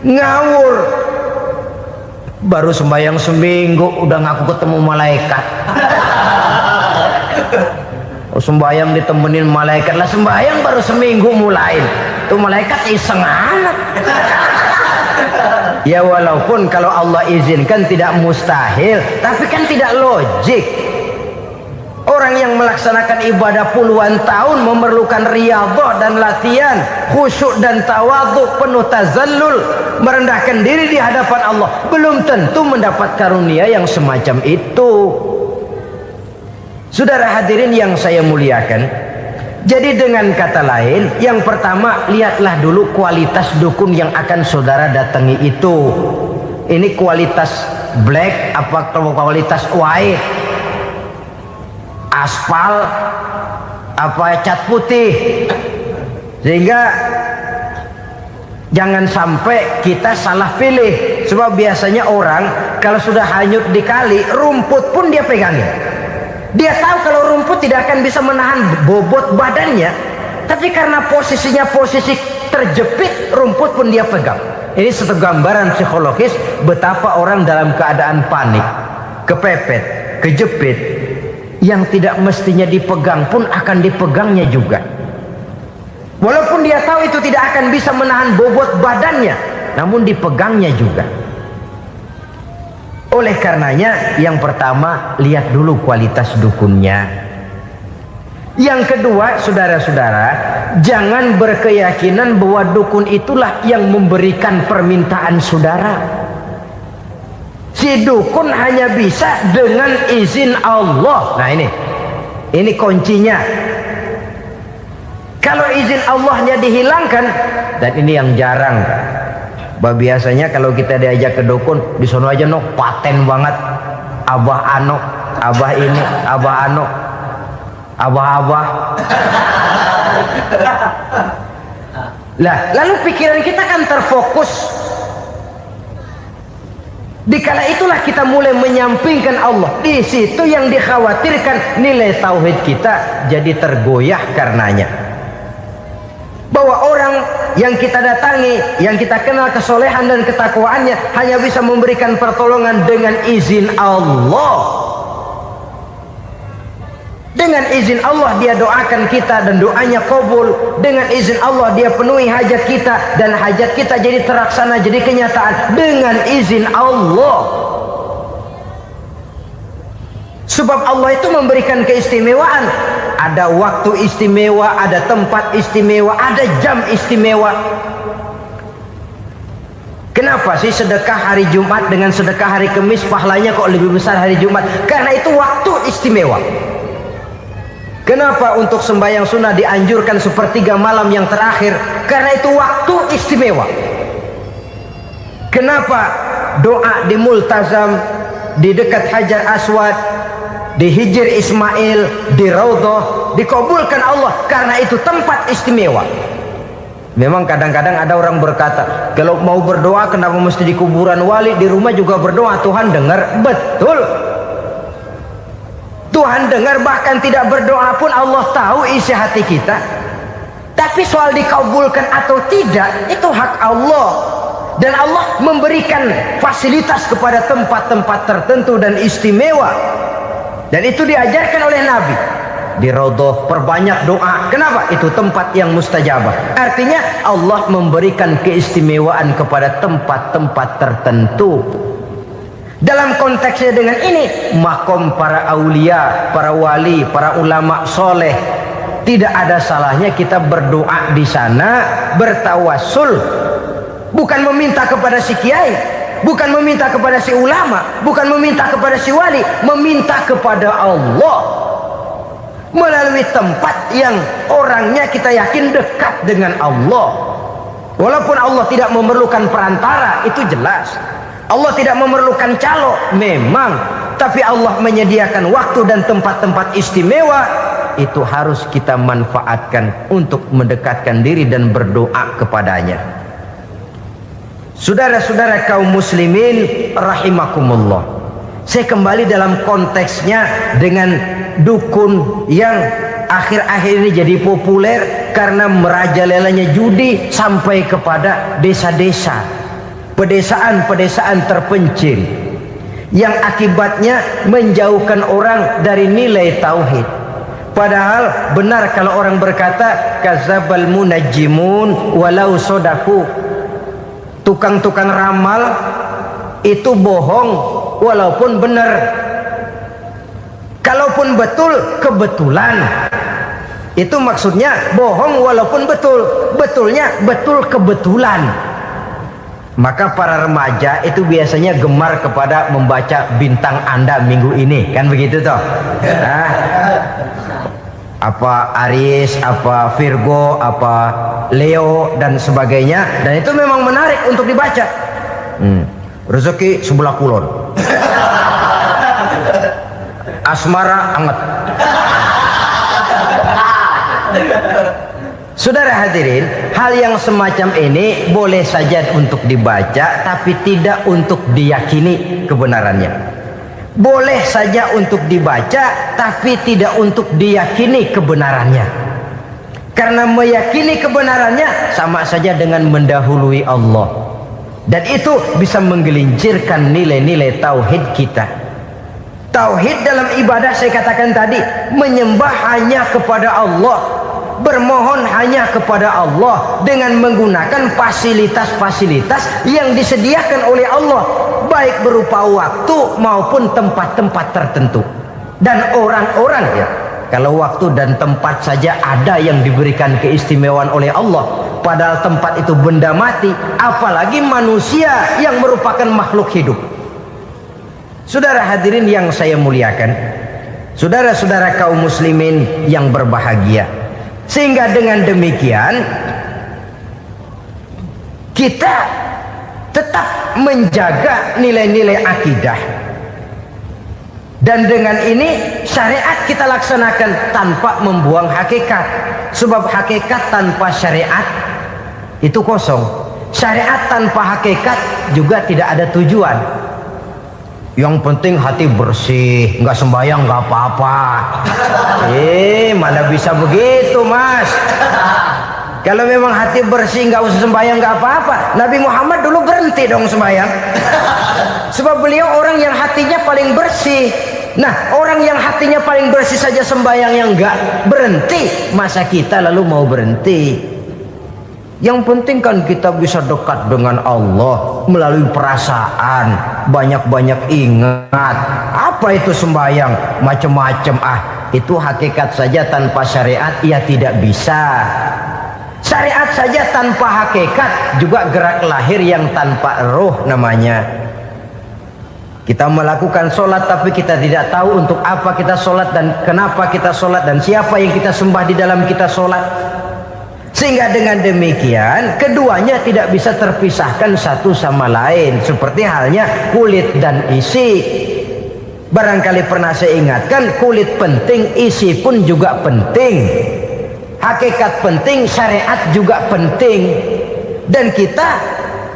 ngawur. Baru sembahyang seminggu udah ngaku ketemu malaikat. Sembahyang ditemenin malaikat, lah sembahyang baru seminggu mulain. Tuh malaikat iseng amat. Ya walaupun kalau Allah izinkan tidak mustahil, tapi kan tidak logik. Orang yang melaksanakan ibadah puluhan tahun memerlukan riyadhah dan latihan, khusyuk dan tawadhu, penuh tazallul, merendahkan diri di hadapan Allah, belum tentu mendapat karunia yang semacam itu. Saudara hadirin yang saya muliakan, jadi dengan kata lain, yang pertama, lihatlah dulu kualitas dukun yang akan saudara datangi itu. Ini kualitas black apa kualitas white, aspal apa cat putih, sehingga jangan sampai kita salah pilih. Sebab biasanya orang kalau sudah hanyut di kali, rumput pun dia pegangin. Dia tahu kalau rumput tidak akan bisa menahan bobot badannya, tapi karena posisinya posisi terjepit, rumput pun dia pegang. Ini satu gambaran psikologis betapa orang dalam keadaan panik, kepepet, kejepit, yang tidak mestinya dipegang pun akan dipegangnya juga. Walaupun dia tahu itu tidak akan bisa menahan bobot badannya, namun dipegangnya juga. Oleh karenanya, yang pertama, lihat dulu kualitas dukunnya. Yang kedua, saudara-saudara, jangan berkeyakinan bahwa dukun itulah yang memberikan permintaan saudara. Si dukun hanya bisa dengan izin Allah. Nah ini kuncinya. Kalau izin Allahnya dihilangkan, dan ini yang jarang. Biasanya kalau kita diajak ke dukun, di sono aja paten banget, abah ano, abah ini, abah ano. abah-abah. Lah, lalu pikiran kita kan terfokus. Dikala itulah kita mulai menyampingkan Allah. Di situ yang dikhawatirkan nilai tauhid kita jadi tergoyah karenanya. Bahwa orang yang kita datangi, yang kita kenal kesolehan dan ketakwaannya, hanya bisa memberikan pertolongan dengan izin Allah. Dengan izin Allah dia doakan kita dan doanya kabul. Dengan izin Allah dia penuhi hajat kita dan hajat kita jadi terlaksana, jadi kenyataan dengan izin Allah. Sebab Allah itu memberikan keistimewaan. Ada waktu istimewa, ada tempat istimewa, ada jam istimewa. Kenapa sih sedekah hari Jumat dengan sedekah hari Kamis pahalanya kok lebih besar hari Jumat? Karena itu waktu istimewa. Kenapa untuk sembahyang sunnah dianjurkan sepertiga malam yang terakhir? Karena itu waktu istimewa. Kenapa doa di Multazam, di dekat Hajar Aswad, di Hijr Ismail, di Raudhah dikabulkan Allah? Karena itu tempat istimewa. Memang kadang-kadang ada orang berkata, kalau mau berdoa kenapa mesti di kuburan wali? Di rumah juga berdoa, Tuhan dengar. Betul, Tuhan dengar, bahkan tidak berdoa pun Allah tahu isi hati kita. Tapi soal dikabulkan atau tidak, itu hak Allah. Dan Allah memberikan fasilitas kepada tempat-tempat tertentu dan istimewa. Dan itu diajarkan oleh Nabi. Di Raudhah perbanyak doa. Kenapa? Itu tempat yang mustajabah. Artinya Allah memberikan keistimewaan kepada tempat-tempat tertentu. Dalam konteksnya dengan ini, makom para aulia, para wali, para ulama soleh, tidak ada salahnya kita berdoa di sana, bertawassul, bukan meminta kepada si kiai, bukan meminta kepada si ulama, bukan meminta kepada si wali, meminta kepada Allah melalui tempat yang orangnya kita yakin dekat dengan Allah. Walaupun Allah tidak memerlukan perantara, itu jelas. Allah tidak memerlukan calo, memang, tapi Allah menyediakan waktu dan tempat-tempat istimewa. Itu harus kita manfaatkan untuk mendekatkan diri dan berdoa kepadanya. Saudara-saudara kaum muslimin rahimakumullah, saya kembali dalam konteksnya dengan dukun yang akhir-akhir ini jadi populer karena merajalelanya judi sampai kepada desa-desa, pedesaan-pedesaan terpencil, yang akibatnya menjauhkan orang dari nilai tauhid. Padahal benar kalau orang berkata kadzabal munajjimun walau sodaku, tukang-tukang ramal itu bohong walaupun benar. Kalaupun betul, kebetulan. Itu maksudnya bohong walaupun betul, betulnya betul kebetulan. Maka para remaja itu biasanya gemar kepada membaca bintang Anda minggu ini, kan begitu toh? Nah, apa Aries, apa Virgo, apa Leo dan sebagainya, dan itu memang menarik untuk dibaca. Rezeki sebelah kulon, asmara anget. Saudara hadirin, hal yang semacam ini boleh saja untuk dibaca, tapi tidak untuk diyakini kebenarannya. Boleh saja untuk dibaca, tapi tidak untuk diyakini kebenarannya. Karena meyakini kebenarannya sama saja dengan mendahului Allah. Dan itu bisa menggelincirkan nilai-nilai tauhid kita. Tauhid dalam ibadah saya katakan tadi, menyembah hanya kepada Allah, bermohon hanya kepada Allah dengan menggunakan fasilitas-fasilitas yang disediakan oleh Allah, baik berupa waktu maupun tempat-tempat tertentu dan orang-orang. Ya, kalau waktu dan tempat saja ada yang diberikan keistimewaan oleh Allah, padahal tempat itu benda mati, apalagi manusia yang merupakan makhluk hidup. Saudara hadirin yang saya muliakan, saudara-saudara kaum muslimin yang berbahagia, sehingga dengan demikian kita tetap menjaga nilai-nilai akidah Dan dengan ini syariat kita laksanakan tanpa membuang hakikat. Sebab hakikat tanpa syariat itu kosong. Syariat tanpa hakikat juga tidak ada tujuan. Yang penting hati bersih, nggak sembahyang nggak apa-apa. Mana bisa begitu, Mas? Kalau memang hati bersih nggak usah sembahyang nggak apa-apa. Nabi Muhammad dulu berhenti dong sembahyang. Sebab beliau orang yang hatinya paling bersih. Nah, orang yang hatinya paling bersih saja sembahyang yang nggak berhenti, masa kita lalu mau berhenti? Yang penting kan kita bisa dekat dengan Allah melalui perasaan, banyak-banyak ingat. Apa itu sembahyang? Macam-macam. Itu hakikat saja tanpa syariat ya tidak bisa. Syariat saja tanpa hakikat juga gerak lahir yang tanpa roh namanya. Kita melakukan sholat tapi kita tidak tahu untuk apa kita sholat dan kenapa kita sholat dan siapa yang kita sembah di dalam kita sholat. Sehingga dengan demikian keduanya tidak bisa terpisahkan satu sama lain. Seperti halnya kulit dan isi. Barangkali pernah saya ingatkan, kulit penting, isi pun juga penting. Hakikat penting, syariat juga penting. Dan kita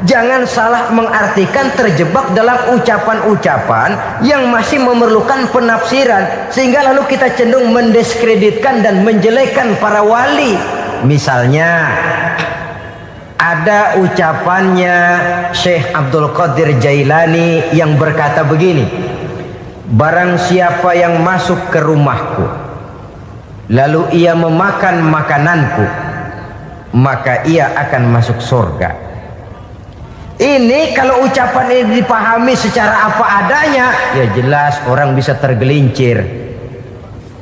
jangan salah mengartikan terjebak dalam ucapan-ucapan yang masih memerlukan penafsiran. Sehingga lalu kita cenderung mendiskreditkan dan menjelekkan para wali. Misalnya ada ucapannya Syekh Abdul Qadir Jailani yang berkata begini, barang siapa yang masuk ke rumahku lalu ia memakan makananku maka ia akan masuk surga. Ini kalau ucapan ini dipahami secara apa adanya ya jelas orang bisa tergelincir.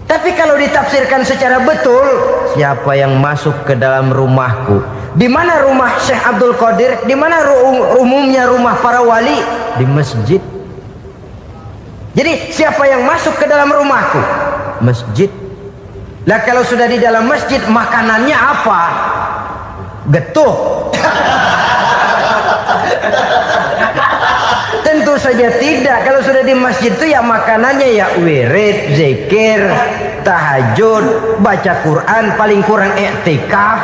Tapi kalau ditafsirkan secara betul, siapa yang masuk ke dalam rumahku? Di mana rumah Syekh Abdul Qadir? Di mana umumnya rumah para wali? Di masjid. Jadi siapa yang masuk ke dalam rumahku? Masjid. Lah kalau sudah di dalam masjid, makanannya apa? Getuh. Tentu saja tidak. Kalau sudah di masjid itu ya makanannya ya wirid, zikir, tahajud, baca Quran, paling kurang i'tikaf.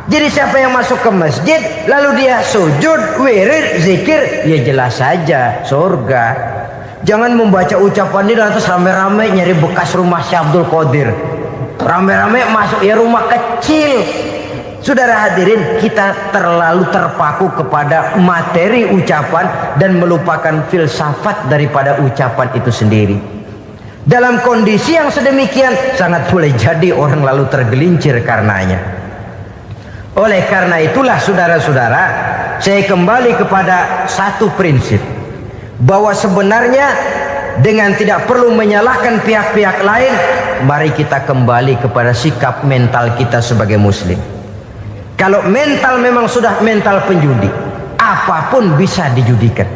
Jadi siapa yang masuk ke masjid lalu dia sujud, wirid, zikir, ya jelas saja surga. Jangan membaca ucapan ini lantas rame-rame nyari bekas rumah Syekh Abdul Qadir. Rame-rame masuk ya rumah kecil. Saudara hadirin, kita terlalu terpaku kepada materi ucapan dan melupakan filsafat daripada ucapan itu sendiri. Dalam kondisi yang sedemikian, sangat boleh jadi orang lalu tergelincir karenanya. Oleh karena itulah saudara-saudara, saya kembali kepada satu prinsip, bahwa sebenarnya dengan tidak perlu menyalahkan pihak-pihak lain, mari kita kembali kepada sikap mental kita sebagai muslim. Kalau mental memang sudah mental penjudi, apapun bisa dijudikan.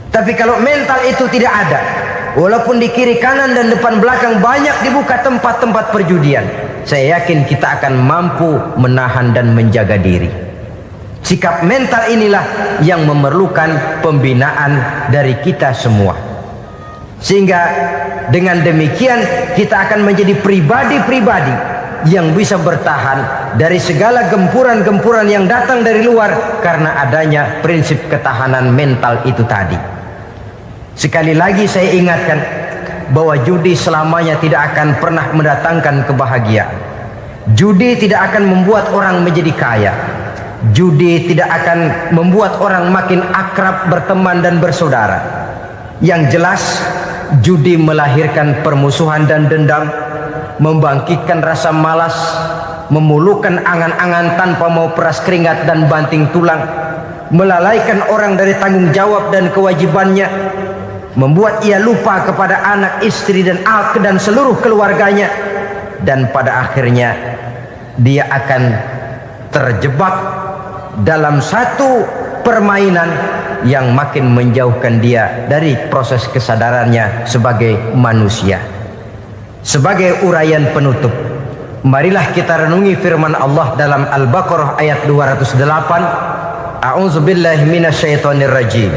Tapi kalau mental itu tidak ada, walaupun di kiri kanan dan depan belakang banyak dibuka tempat-tempat perjudian, saya yakin kita akan mampu menahan dan menjaga diri. Sikap mental inilah yang memerlukan pembinaan dari kita semua. Sehingga dengan demikian kita akan menjadi pribadi-pribadi yang bisa bertahan dari segala gempuran-gempuran yang datang dari luar karena adanya prinsip ketahanan mental itu tadi. Sekali lagi saya ingatkan bahwa judi selamanya tidak akan pernah mendatangkan kebahagiaan. Judi tidak akan membuat orang menjadi kaya. Judi tidak akan membuat orang makin akrab berteman dan bersaudara. Yang jelas judi melahirkan permusuhan dan dendam, membangkitkan rasa malas, memulukan angan-angan tanpa mau peras keringat dan banting tulang, melalaikan orang dari tanggung jawab dan kewajibannya, membuat ia lupa kepada anak, istri dan seluruh keluarganya, dan pada akhirnya dia akan terjebak dalam satu permainan yang makin menjauhkan dia dari proses kesadarannya sebagai manusia. Sebagai uraian penutup, marilah kita renungi firman Allah dalam Al-Baqarah ayat 208. A'udzubillahi minasyaitonirrajim.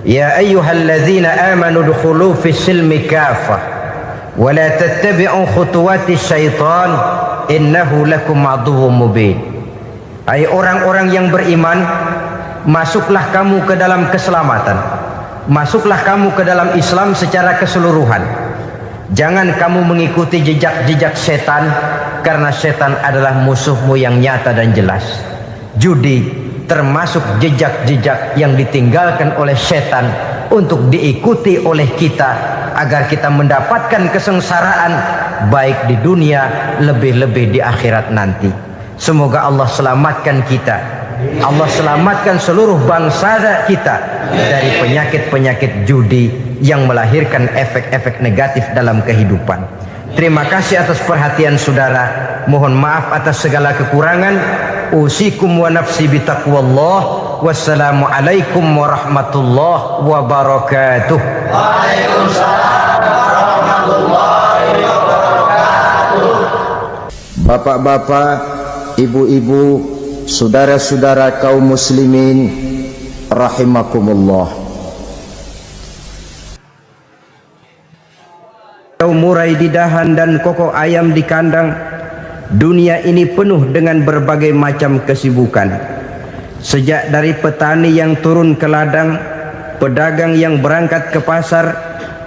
Ya ayyuhalladzina amanu dukhulu fis silmi kafah wa la tattabi'u khutuwatis syaitan innahu lakum aduwwum mubin. Hai orang-orang yang beriman, masuklah kamu ke dalam keselamatan, masuklah kamu ke dalam Islam secara keseluruhan. Jangan kamu mengikuti jejak-jejak setan, karena setan adalah musuhmu yang nyata dan jelas. Judi termasuk jejak-jejak yang ditinggalkan oleh setan untuk diikuti oleh kita, agar kita mendapatkan kesengsaraan baik di dunia, lebih-lebih di akhirat nanti. Semoga Allah selamatkan kita, Allah selamatkan seluruh bangsa kita dari penyakit-penyakit judi yang melahirkan efek-efek negatif dalam kehidupan. Terima kasih atas perhatian saudara. Mohon maaf atas segala kekurangan. Usikum wa nafsi bitaqwallah. Wassalamualaikum warahmatullahi wabarakatuh. Waalaikumsalam warahmatullahi wabarakatuh. Bapak-bapak, ibu-ibu, saudara-saudara kaum muslimin rahimakumullah. Murai di dahan dan kokok ayam di kandang. Dunia ini penuh dengan berbagai macam kesibukan. Sejak dari petani yang turun ke ladang, pedagang yang berangkat ke pasar,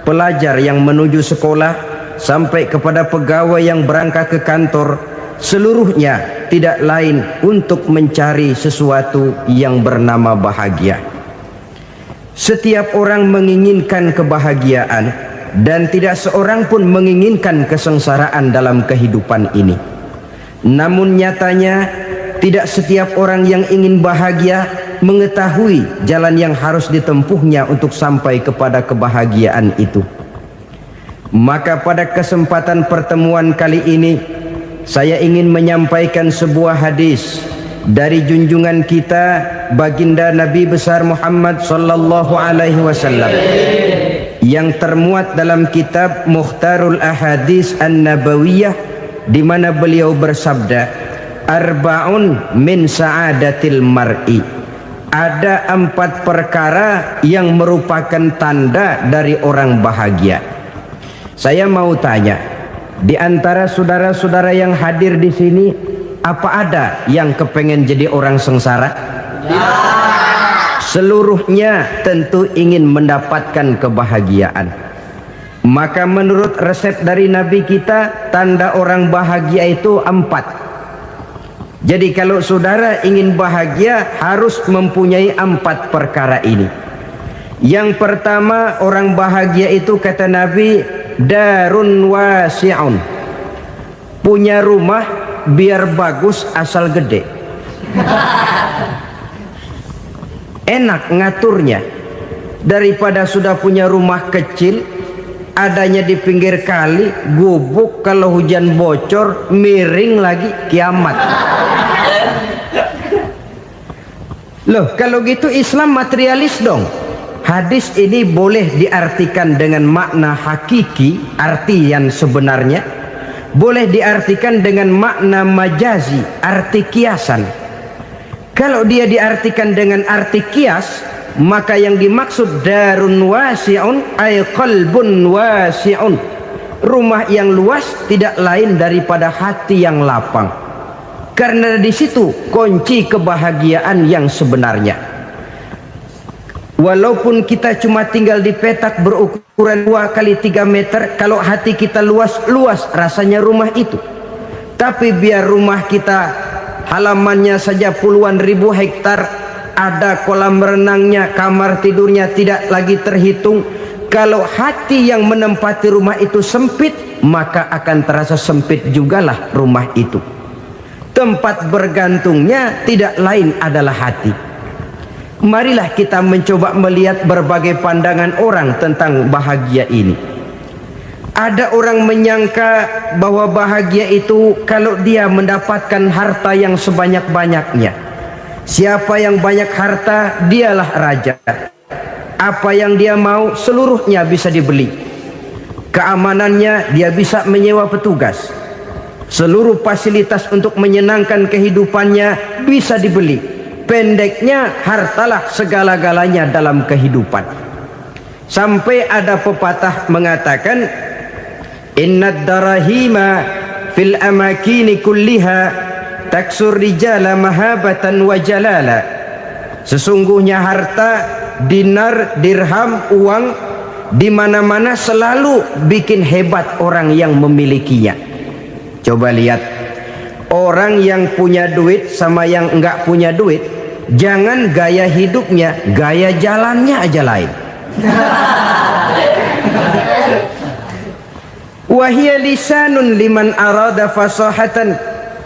pelajar yang menuju sekolah, sampai kepada pegawai yang berangkat ke kantor, seluruhnya tidak lain untuk mencari sesuatu yang bernama bahagia. Setiap orang menginginkan kebahagiaan, dan tidak seorang pun menginginkan kesengsaraan dalam kehidupan ini. Namun nyatanya tidak setiap orang yang ingin bahagia mengetahui jalan yang harus ditempuhnya untuk sampai kepada kebahagiaan itu. Maka pada kesempatan pertemuan kali ini, saya ingin menyampaikan sebuah hadis dari junjungan kita baginda Nabi besar Muhammad sallallahu alaihi wasallam yang termuat dalam kitab Mukhtarul Ahadits An-Nabawiyah, di mana beliau bersabda, arba'un min sa'adatil mar'i. Ada 4 perkara yang merupakan tanda dari orang bahagia. Saya mau tanya, di antara saudara-saudara yang hadir di sini, apa ada yang kepengen jadi orang sengsara? Seluruhnya tentu ingin mendapatkan kebahagiaan. Maka menurut resep dari Nabi kita, tanda orang bahagia itu 4. Jadi kalau saudara ingin bahagia, harus mempunyai 4 perkara ini. Yang pertama, orang bahagia itu kata Nabi, darun wasi'un. Punya rumah biar bagus asal gede. Enak ngaturnya, daripada sudah punya rumah kecil, adanya di pinggir kali, gubuk, kalau hujan bocor, miring lagi, kiamat. Loh, kalau gitu Islam materialis dong. Hadis ini boleh diartikan dengan makna hakiki, arti yang sebenarnya. Boleh diartikan dengan makna majazi, arti kiasan. Kalau dia diartikan dengan arti kias, maka yang dimaksud darun wasi'un ay qalbun wasi'un. Rumah yang luas tidak lain daripada hati yang lapang. Karena di situ kunci kebahagiaan yang sebenarnya. Walaupun kita cuma tinggal di petak berukuran 2 kali 3 meter, kalau hati kita luas-luas rasanya rumah itu. Tapi biar rumah kita halamannya saja puluhan ribu hektar, ada kolam renangnya, kamar tidurnya tidak lagi terhitung. Kalau hati yang menempati rumah itu sempit, maka akan terasa sempit jugalah rumah itu. Tempat bergantungnya tidak lain adalah hati. Marilah kita mencoba melihat berbagai pandangan orang tentang bahagia ini. Ada orang menyangka bahwa bahagia itu kalau dia mendapatkan harta yang sebanyak-banyaknya. Siapa yang banyak harta, dialah raja. Apa yang dia mau, seluruhnya bisa dibeli. Keamanannya, dia bisa menyewa petugas. Seluruh fasilitas untuk menyenangkan kehidupannya bisa dibeli. Pendeknya, hartalah segala-galanya dalam kehidupan. Sampai ada pepatah mengatakan, innad darahima fil amakini kulliha taksur rijala mahabatan wa jalala. Sesungguhnya harta, dinar, dirham, uang di mana-mana selalu bikin hebat orang yang memilikinya. Coba lihat, orang yang punya duit sama yang enggak punya duit, jangan gaya hidupnya, gaya jalannya aja lain. Wahia lisanun liman arada fasahatan,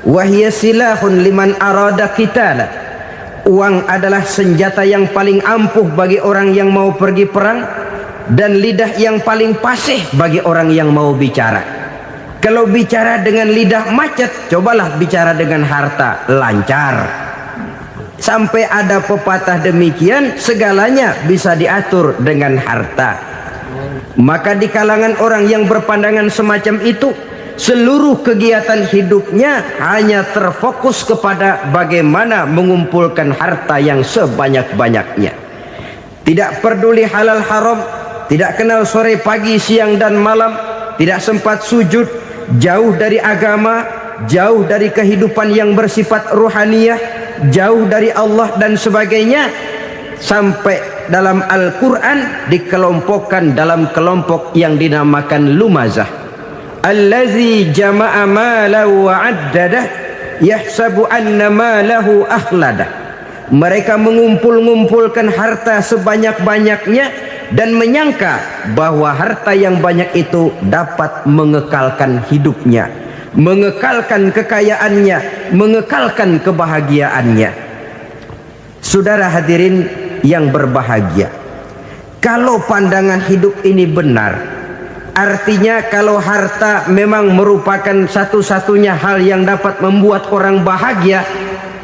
wahia silahun liman arada qitala. Uang adalah senjata yang paling ampuh bagi orang yang mau pergi perang, dan lidah yang paling fasih bagi orang yang mau bicara. Kalau bicara dengan lidah macet, cobalah bicara dengan harta, lancar. Sampai ada pepatah demikian, segalanya bisa diatur dengan harta. Maka di kalangan orang yang berpandangan semacam itu, seluruh kegiatan hidupnya hanya terfokus kepada bagaimana mengumpulkan harta yang sebanyak-banyaknya. Tidak peduli halal haram, tidak kenal sore pagi siang dan malam, tidak sempat sujud, jauh dari agama, jauh dari kehidupan yang bersifat ruhaniyah, jauh dari Allah dan sebagainya. Sampai dalam Al-Quran dikelompokkan dalam kelompok yang dinamakan lumazah. Allazi jama'a malahu wa addadah yahsabu anna malahu akhladah. Mereka mengumpul-ngumpulkan harta sebanyak-banyaknya dan menyangka bahwa harta yang banyak itu dapat mengekalkan hidupnya, mengekalkan kekayaannya, mengekalkan kebahagiaannya. Saudara hadirin yang berbahagia, kalau pandangan hidup ini benar, artinya kalau harta memang merupakan satu-satunya hal yang dapat membuat orang bahagia,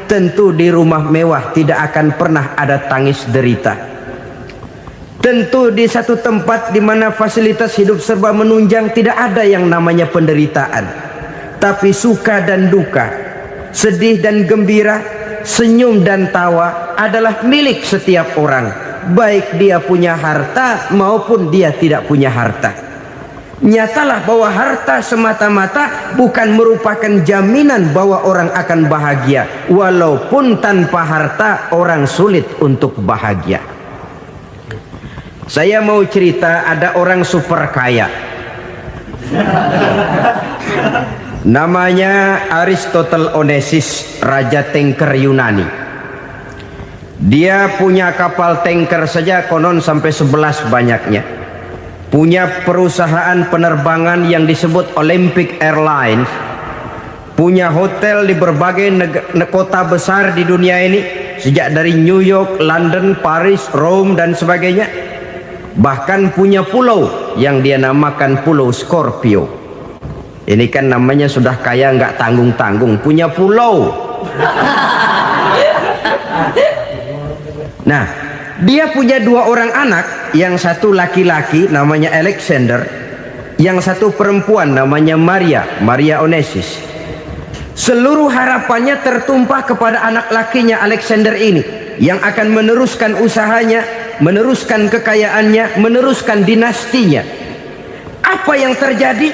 tentu di rumah mewah tidak akan pernah ada tangis derita. Tentu di satu tempat di mana fasilitas hidup serba menunjang tidak ada yang namanya penderitaan. Tapi suka dan duka, sedih dan gembira, senyum dan tawa adalah milik setiap orang, baik dia punya harta maupun dia tidak punya harta. Nyatalah bahwa harta semata-mata bukan merupakan jaminan bahwa orang akan bahagia, walaupun tanpa harta orang sulit untuk bahagia. Saya mau cerita, ada orang super kaya, namanya Aristotle Onesimus, raja tanker Yunani. Dia punya kapal tanker saja konon sampai 11 banyaknya. Punya perusahaan penerbangan yang disebut Olympic Airlines. Punya hotel di berbagai kota besar di dunia ini, sejak dari New York, London, Paris, Rome dan sebagainya. Bahkan punya pulau yang dia namakan Pulau Scorpio. Ini kan namanya sudah kaya nggak tanggung-tanggung, punya pulau. Nah, dia punya 2 orang anak, yang satu laki-laki namanya Alexander, yang satu perempuan namanya Maria Onesimus. Seluruh harapannya tertumpah kepada anak lakinya Alexander ini, yang akan meneruskan usahanya, meneruskan kekayaannya, meneruskan dinastinya. Apa yang terjadi?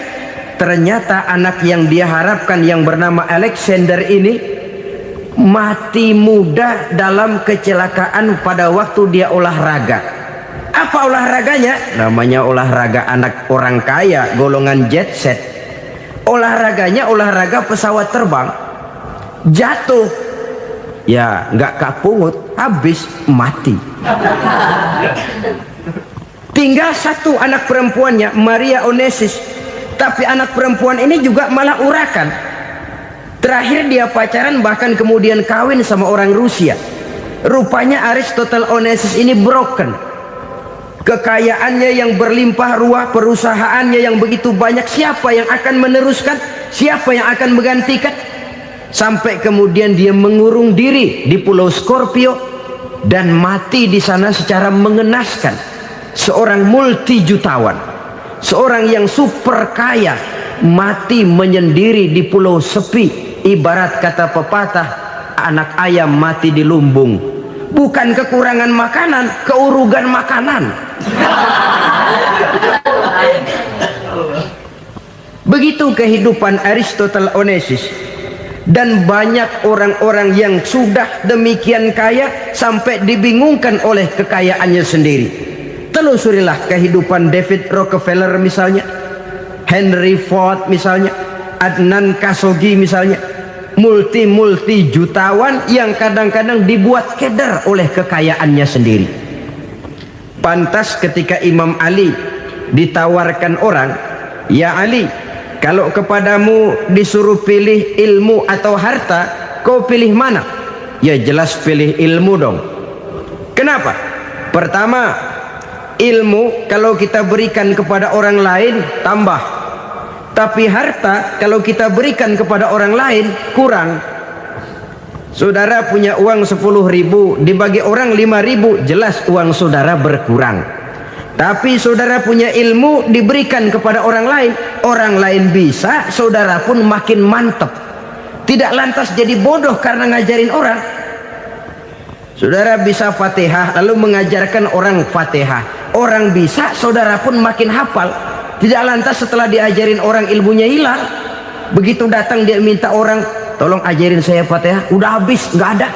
Ternyata anak yang dia harapkan yang bernama Alexander ini mati muda dalam kecelakaan pada waktu dia olahraga. Apa olahraganya? Namanya olahraga anak orang kaya, golongan jet set. Olahraganya olahraga pesawat terbang. Jatuh, ya nggak kapungut, habis mati. Tinggal satu anak perempuannya, Maria Onesimus. Tapi anak perempuan ini juga malah urakan. Terakhir dia pacaran, bahkan kemudian kawin sama orang Rusia. Rupanya Aristotle Onesimus ini broken. Kekayaannya yang berlimpah ruah, perusahaannya yang begitu banyak, siapa yang akan meneruskan? Siapa yang akan menggantikan? Sampai kemudian dia mengurung diri di Pulau Scorpio dan mati di sana secara mengenaskan. Seorang multi jutawan, seorang yang super kaya, mati menyendiri di pulau sepi. Ibarat kata pepatah, anak ayam mati di lumbung. Bukan kekurangan makanan, keurugan makanan. Begitu kehidupan Aristotle Onassis. Dan banyak orang-orang yang sudah demikian kaya sampai dibingungkan oleh kekayaannya sendiri. Telusurilah kehidupan David Rockefeller misalnya, Henry Ford misalnya, Adnan Khashoggi misalnya, multi jutawan yang kadang-kadang dibuat keder oleh kekayaannya sendiri. Pantas ketika Imam Ali ditawarkan orang, "Ya Ali, kalau kepadamu disuruh pilih ilmu atau harta, kau pilih mana?" Ya jelas pilih ilmu dong. Kenapa? Pertama, ilmu kalau kita berikan kepada orang lain tambah. Tapi harta kalau kita berikan kepada orang lain kurang. Saudara punya uang 10.000, dibagi orang 5.000, jelas uang saudara berkurang. Tapi saudara punya ilmu diberikan kepada orang lain bisa, saudara pun makin mantep. Tidak lantas jadi bodoh karena ngajarin orang. Saudara bisa Fatihah lalu mengajarkan orang Fatihah. Orang bisa, saudara pun makin hafal. Tidak lantas setelah diajarin orang ilmunya hilang. Begitu datang dia minta orang, "Tolong ajarin saya Fatihah." Udah habis, nggak ada.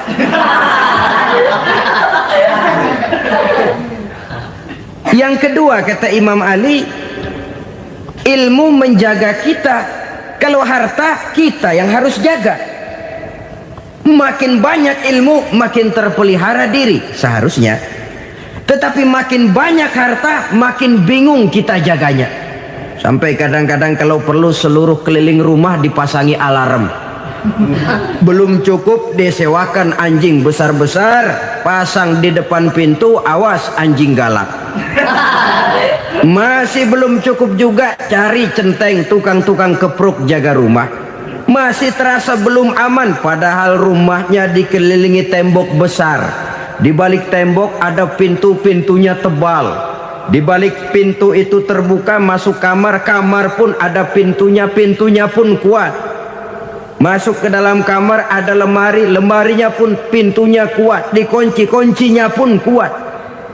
Yang kedua kata Imam Ali, ilmu menjaga kita. Kalau harta kita yang harus jaga. Makin banyak ilmu makin terpelihara diri seharusnya. Tetapi makin banyak harta makin bingung kita jaganya. Sampai kadang-kadang kalau perlu seluruh keliling rumah dipasangi alarm. Belum cukup disewakan anjing besar-besar, pasang di depan pintu, awas anjing galak. Masih belum cukup juga cari centeng tukang-tukang kepruk jaga rumah. Masih terasa belum aman, padahal rumahnya dikelilingi tembok besar. Di balik tembok ada pintu-pintunya tebal. Di balik pintu itu terbuka masuk kamar, kamar pun ada pintunya, pintunya pun kuat. Masuk ke dalam kamar ada lemari, lemarinya pun pintunya kuat, dikunci, kuncinya pun kuat.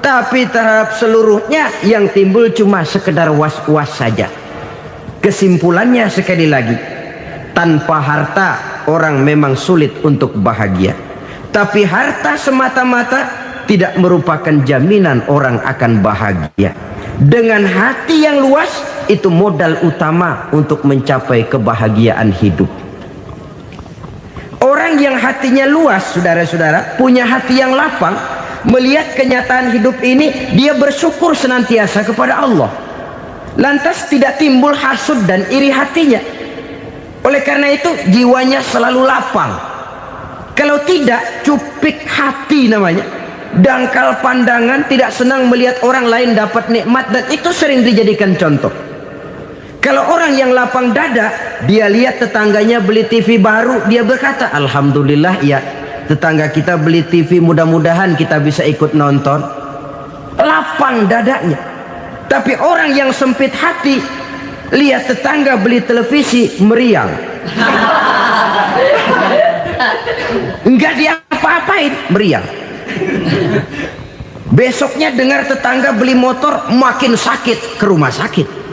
Tapi terhadap seluruhnya yang timbul cuma sekedar was-was saja. Kesimpulannya sekali lagi, tanpa harta orang memang sulit untuk bahagia. Tapi harta semata-mata tidak merupakan jaminan orang akan bahagia. Dengan hati yang luas, itu modal utama untuk mencapai kebahagiaan hidup. Orang yang hatinya luas, saudara-saudara, punya hati yang lapang, melihat kenyataan hidup ini, dia bersyukur senantiasa kepada Allah. Lantas tidak timbul hasud dan iri hatinya. Oleh karena itu, jiwanya selalu lapang. Kalau tidak, cupik hati namanya. Dangkal pandangan, tidak senang melihat orang lain dapat nikmat, dan itu sering dijadikan contoh. Kalau orang yang lapang dada, dia lihat tetangganya beli TV baru, dia berkata, "Alhamdulillah ya, tetangga kita beli TV, mudah-mudahan kita bisa ikut nonton." Lapang dadanya. Tapi orang yang sempit hati, lihat tetangga beli televisi, meriang. Enggak diapa-apain, meriang. Besoknya dengar tetangga beli motor, makin sakit, ke rumah sakit.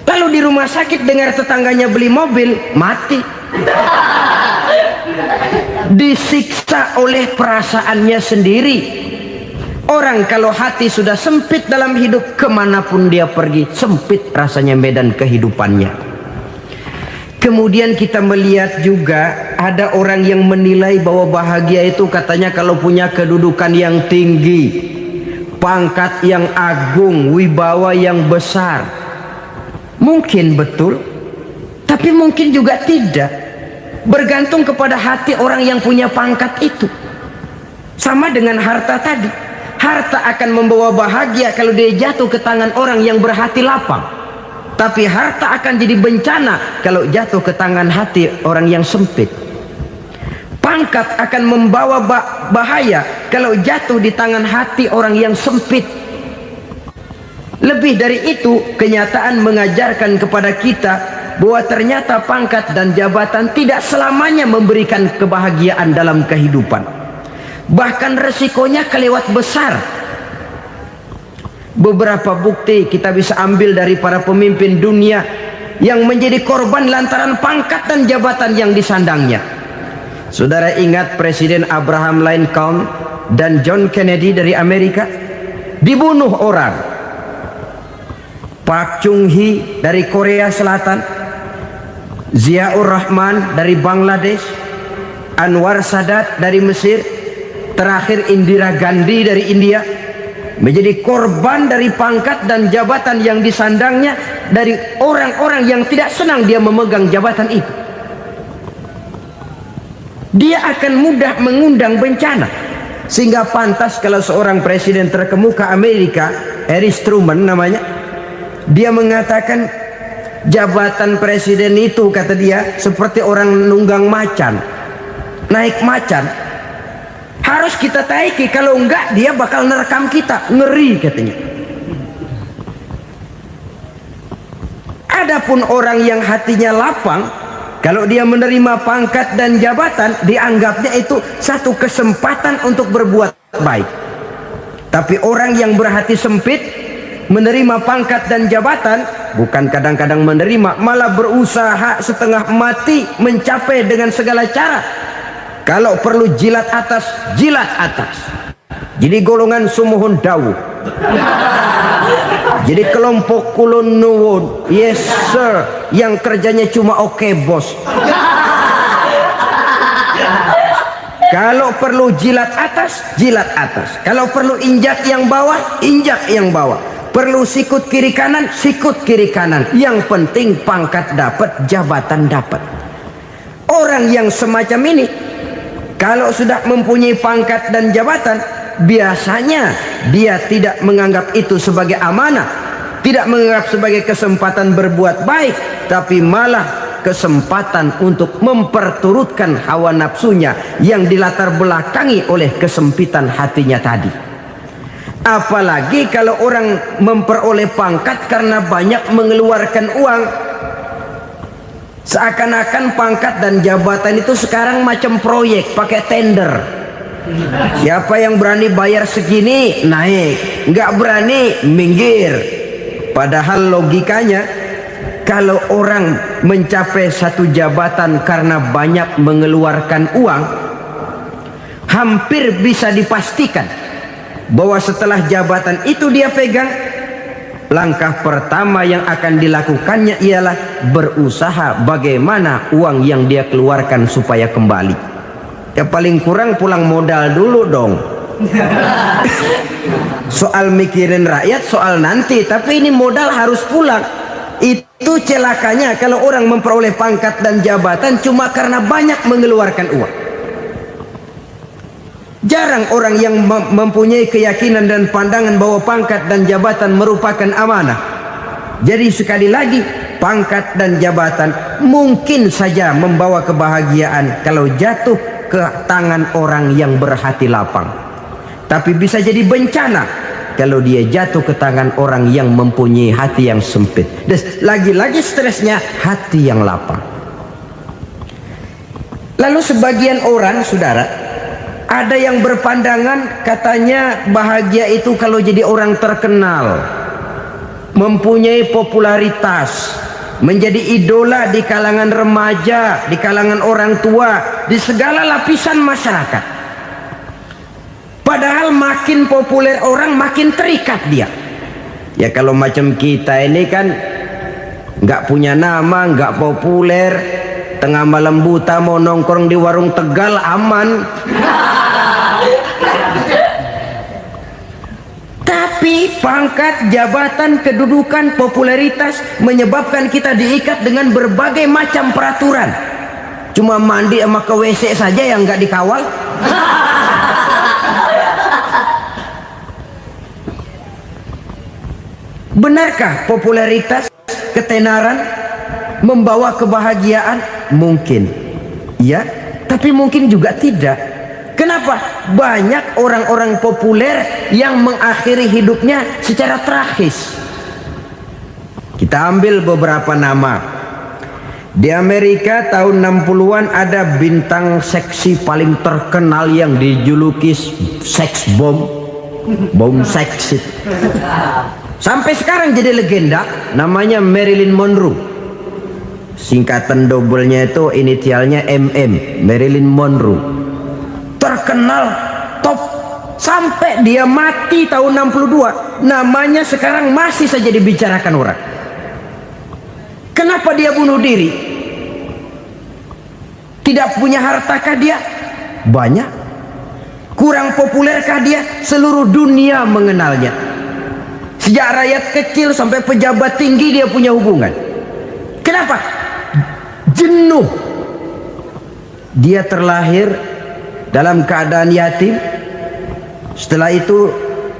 Lalu di rumah sakit dengar tetangganya beli mobil, mati. Disiksa oleh perasaannya sendiri. Orang kalau hati sudah sempit dalam hidup, kemanapun dia pergi, sempit rasanya medan kehidupannya. Kemudian kita melihat juga ada orang yang menilai bahwa bahagia itu katanya kalau punya kedudukan yang tinggi, pangkat yang agung, wibawa yang besar. Mungkin betul, tapi mungkin juga tidak. Bergantung kepada hati orang yang punya pangkat itu. Sama dengan harta tadi. Harta akan membawa bahagia kalau dia jatuh ke tangan orang yang berhati lapang. Tapi harta akan jadi bencana kalau jatuh ke tangan hati orang yang sempit. Pangkat akan membawa bahaya kalau jatuh di tangan hati orang yang sempit. Lebih dari itu, kenyataan mengajarkan kepada kita bahwa ternyata pangkat dan jabatan tidak selamanya memberikan kebahagiaan dalam kehidupan. Bahkan resikonya kelewat besar. Beberapa bukti kita bisa ambil dari para pemimpin dunia yang menjadi korban lantaran pangkat dan jabatan yang disandangnya. Saudara ingat Presiden Abraham Lincoln dan John Kennedy dari Amerika dibunuh orang. Park Chung-hee dari Korea Selatan, Ziaur Rahman dari Bangladesh, Anwar Sadat dari Mesir, terakhir Indira Gandhi dari India, menjadi korban dari pangkat dan jabatan yang disandangnya dari orang-orang yang tidak senang dia memegang jabatan itu. Dia akan mudah mengundang bencana, sehingga pantas kalau seorang presiden terkemuka Amerika, Harry Truman namanya, dia mengatakan jabatan presiden itu, kata dia, seperti orang nunggang macan, naik macan, harus kita taiki, kalau enggak dia bakal nerekam kita, ngeri katanya. Adapun orang yang hatinya lapang, kalau dia menerima pangkat dan jabatan, dianggapnya itu satu kesempatan untuk berbuat baik. Tapi orang yang berhati sempit, menerima pangkat dan jabatan, bukan kadang-kadang menerima, malah berusaha setengah mati mencapai dengan segala cara. Kalau perlu jilat atas, jilat atas. Jadi golongan sumuhun dawu. Jadi kelompok kulon nuwun, yes sir, yang kerjanya cuma oke bos. Kalau perlu jilat atas, jilat atas. Kalau perlu injak yang bawah, injak yang bawah. Perlu sikut kiri kanan, sikut kiri kanan. Yang penting pangkat dapat, jabatan dapat. Orang yang semacam ini, kalau sudah mempunyai pangkat dan jabatan, biasanya dia tidak menganggap itu sebagai amanah, tidak menganggap sebagai kesempatan berbuat baik, tapi malah kesempatan untuk memperturutkan hawa nafsunya yang dilatar belakangi oleh kesempitan hatinya tadi. Apalagi kalau orang memperoleh pangkat karena banyak mengeluarkan uang. Seakan-akan pangkat dan jabatan itu sekarang macam proyek, pakai tender. Siapa yang berani bayar segini, naik. Nggak berani, minggir. Padahal logikanya, kalau orang mencapai satu jabatan karena banyak mengeluarkan uang, hampir bisa dipastikan bahwa setelah jabatan itu dia pegang, langkah pertama yang akan dilakukannya ialah berusaha bagaimana uang yang dia keluarkan supaya kembali. Ya paling kurang pulang modal dulu dong. Soal mikirin rakyat soal nanti, tapi ini modal harus pulang. Itu celakanya kalau orang memperoleh pangkat dan jabatan cuma karena banyak mengeluarkan uang. Jarang orang yang mempunyai keyakinan dan pandangan bahwa pangkat dan jabatan merupakan amanah. Jadi sekali lagi, pangkat dan jabatan mungkin saja membawa kebahagiaan kalau jatuh ke tangan orang yang berhati lapang. Tapi bisa jadi bencana kalau dia jatuh ke tangan orang yang mempunyai hati yang sempit. Dan lagi-lagi stresnya hati yang lapang. Lalu sebagian orang, saudara, ada yang berpandangan katanya bahagia itu kalau jadi orang terkenal, mempunyai popularitas, menjadi idola di kalangan remaja, di kalangan orang tua, di segala lapisan masyarakat. Padahal makin populer orang, makin terikat dia. Ya kalau macam kita ini kan nggak punya nama, nggak populer, tengah malam buta mau nongkrong di warung Tegal aman. Tapi pangkat, jabatan, kedudukan, popularitas menyebabkan kita diikat dengan berbagai macam peraturan. Cuma mandi sama ke WC saja yang nggak dikawal. Benarkah popularitas, ketenaran membawa kebahagiaan? Mungkin, ya, tapi mungkin juga tidak. Kenapa? Banyak orang-orang populer yang mengakhiri hidupnya secara tragis. Kita ambil beberapa nama. Di Amerika tahun 60-an ada bintang seksi paling terkenal yang dijuluki seks bom, bom seks. Sampai sekarang jadi legenda, namanya Marilyn Monroe. Singkatan doublenya itu inisialnya MM, Marilyn Monroe. Terkenal, top, sampai dia mati tahun 62. Namanya sekarang masih saja dibicarakan orang. Kenapa dia bunuh diri? Tidak punya hartakah dia? Banyak. Kurang populerkah dia? Seluruh dunia mengenalnya. Sejak rakyat kecil sampai pejabat tinggi dia punya hubungan. Kenapa? Jenuh. Dia terlahir dalam keadaan yatim. Setelah itu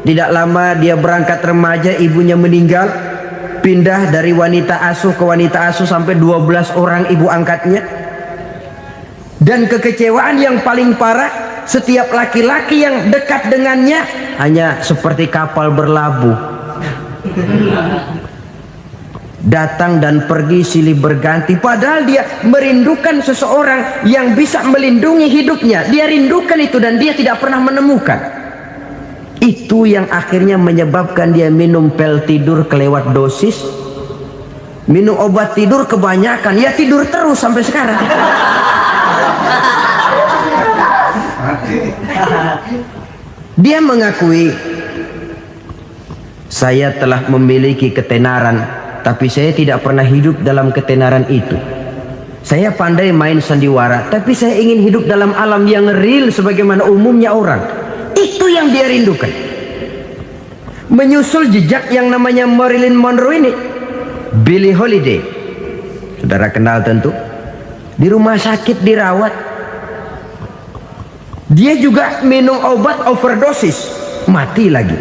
tidak lama dia berangkat remaja, ibunya meninggal. Pindah dari wanita asuh ke wanita asuh sampai 12 orang ibu angkatnya. Dan kekecewaan yang paling parah, setiap laki-laki yang dekat dengannya hanya seperti kapal berlabuh. Datang dan pergi silih berganti, padahal dia merindukan seseorang yang bisa melindungi hidupnya. Dia rindukan itu dan dia tidak pernah menemukan. Itu yang akhirnya menyebabkan dia minum pil tidur kelewat dosis, minum obat tidur kebanyakan, ya tidur terus sampai sekarang. Dia mengakui, saya telah memiliki ketenaran, tapi saya tidak pernah hidup dalam ketenaran itu. Saya pandai main sandiwara, tapi saya ingin hidup dalam alam yang real sebagaimana umumnya orang. Itu yang dia rindukan. Menyusul jejak yang namanya Marilyn Monroe ini, Billie Holiday, saudara kenal tentu, di rumah sakit dirawat. Dia juga minum obat overdosis, mati lagi.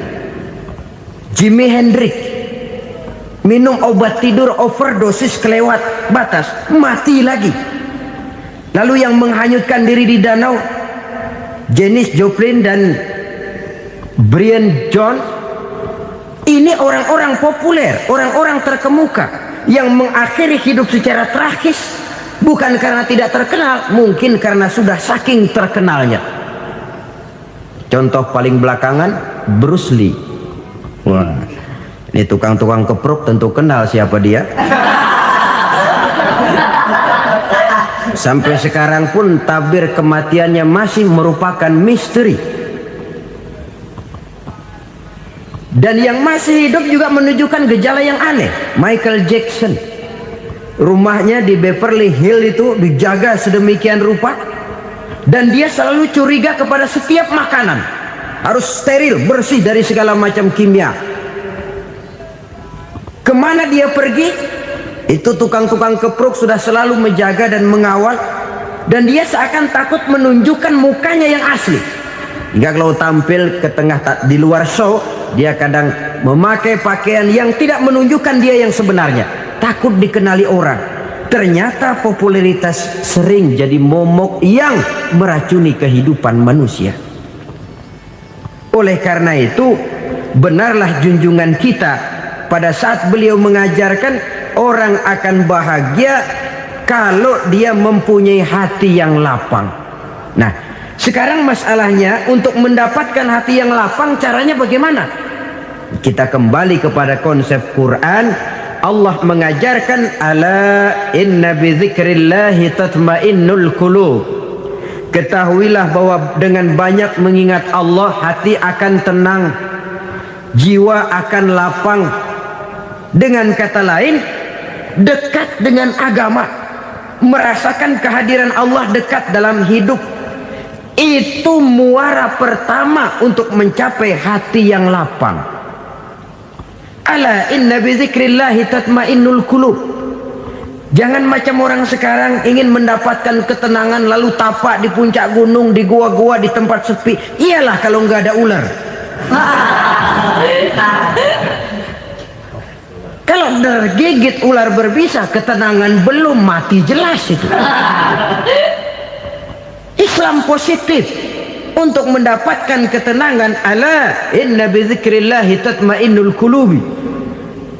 Jimi Hendrix minum obat tidur overdosis kelewat batas, mati lagi. Lalu yang menghanyutkan diri di danau, Janis Joplin dan Brian Jones. Ini orang-orang populer, orang-orang terkemuka yang mengakhiri hidup secara tragis, bukan karena tidak terkenal, mungkin karena sudah saking terkenalnya. Contoh paling belakangan, Bruce Lee. Wah, ini tukang-tukang keprok tentu kenal siapa dia. Sampai sekarang pun tabir kematiannya masih merupakan misteri. Dan yang masih hidup juga menunjukkan gejala yang aneh. Michael Jackson, rumahnya di Beverly Hills itu dijaga sedemikian rupa, dan dia selalu curiga kepada setiap makanan harus steril, bersih dari segala macam kimia. Kemana dia pergi, itu tukang-tukang keprok sudah selalu menjaga dan mengawal, dan dia seakan takut menunjukkan mukanya yang asli. Hingga kalau tampil ke tengah di luar show, dia kadang memakai pakaian yang tidak menunjukkan dia yang sebenarnya, takut dikenali orang. Ternyata popularitas sering jadi momok yang meracuni kehidupan manusia. Oleh karena itu, benarlah junjungan kita pada saat beliau mengajarkan orang akan bahagia kalau dia mempunyai hati yang lapang. Nah, sekarang masalahnya untuk mendapatkan hati yang lapang, caranya bagaimana? Kita kembali kepada konsep Quran. Allah mengajarkan, ala inna bi dzikrillahi tatmainnul qulub. Ketahuilah bahwa dengan banyak mengingat Allah, hati akan tenang, jiwa akan lapang. Dengan kata lain, dekat dengan agama, merasakan kehadiran Allah dekat dalam hidup. Itu muara pertama untuk mencapai hati yang lapang. Ala inna bi dzikrillahi tatmainnul qulub. Jangan macam orang sekarang ingin mendapatkan ketenangan lalu tapak di puncak gunung, di gua-gua, di tempat sepi. Iyalah kalau nggak ada ular. Kalau tergigit ular berbisa, ketenangan belum, mati jelas itu. Islam positif untuk mendapatkan ketenangan. Ala inna bi dzikrillahi tatmainnul qulubi.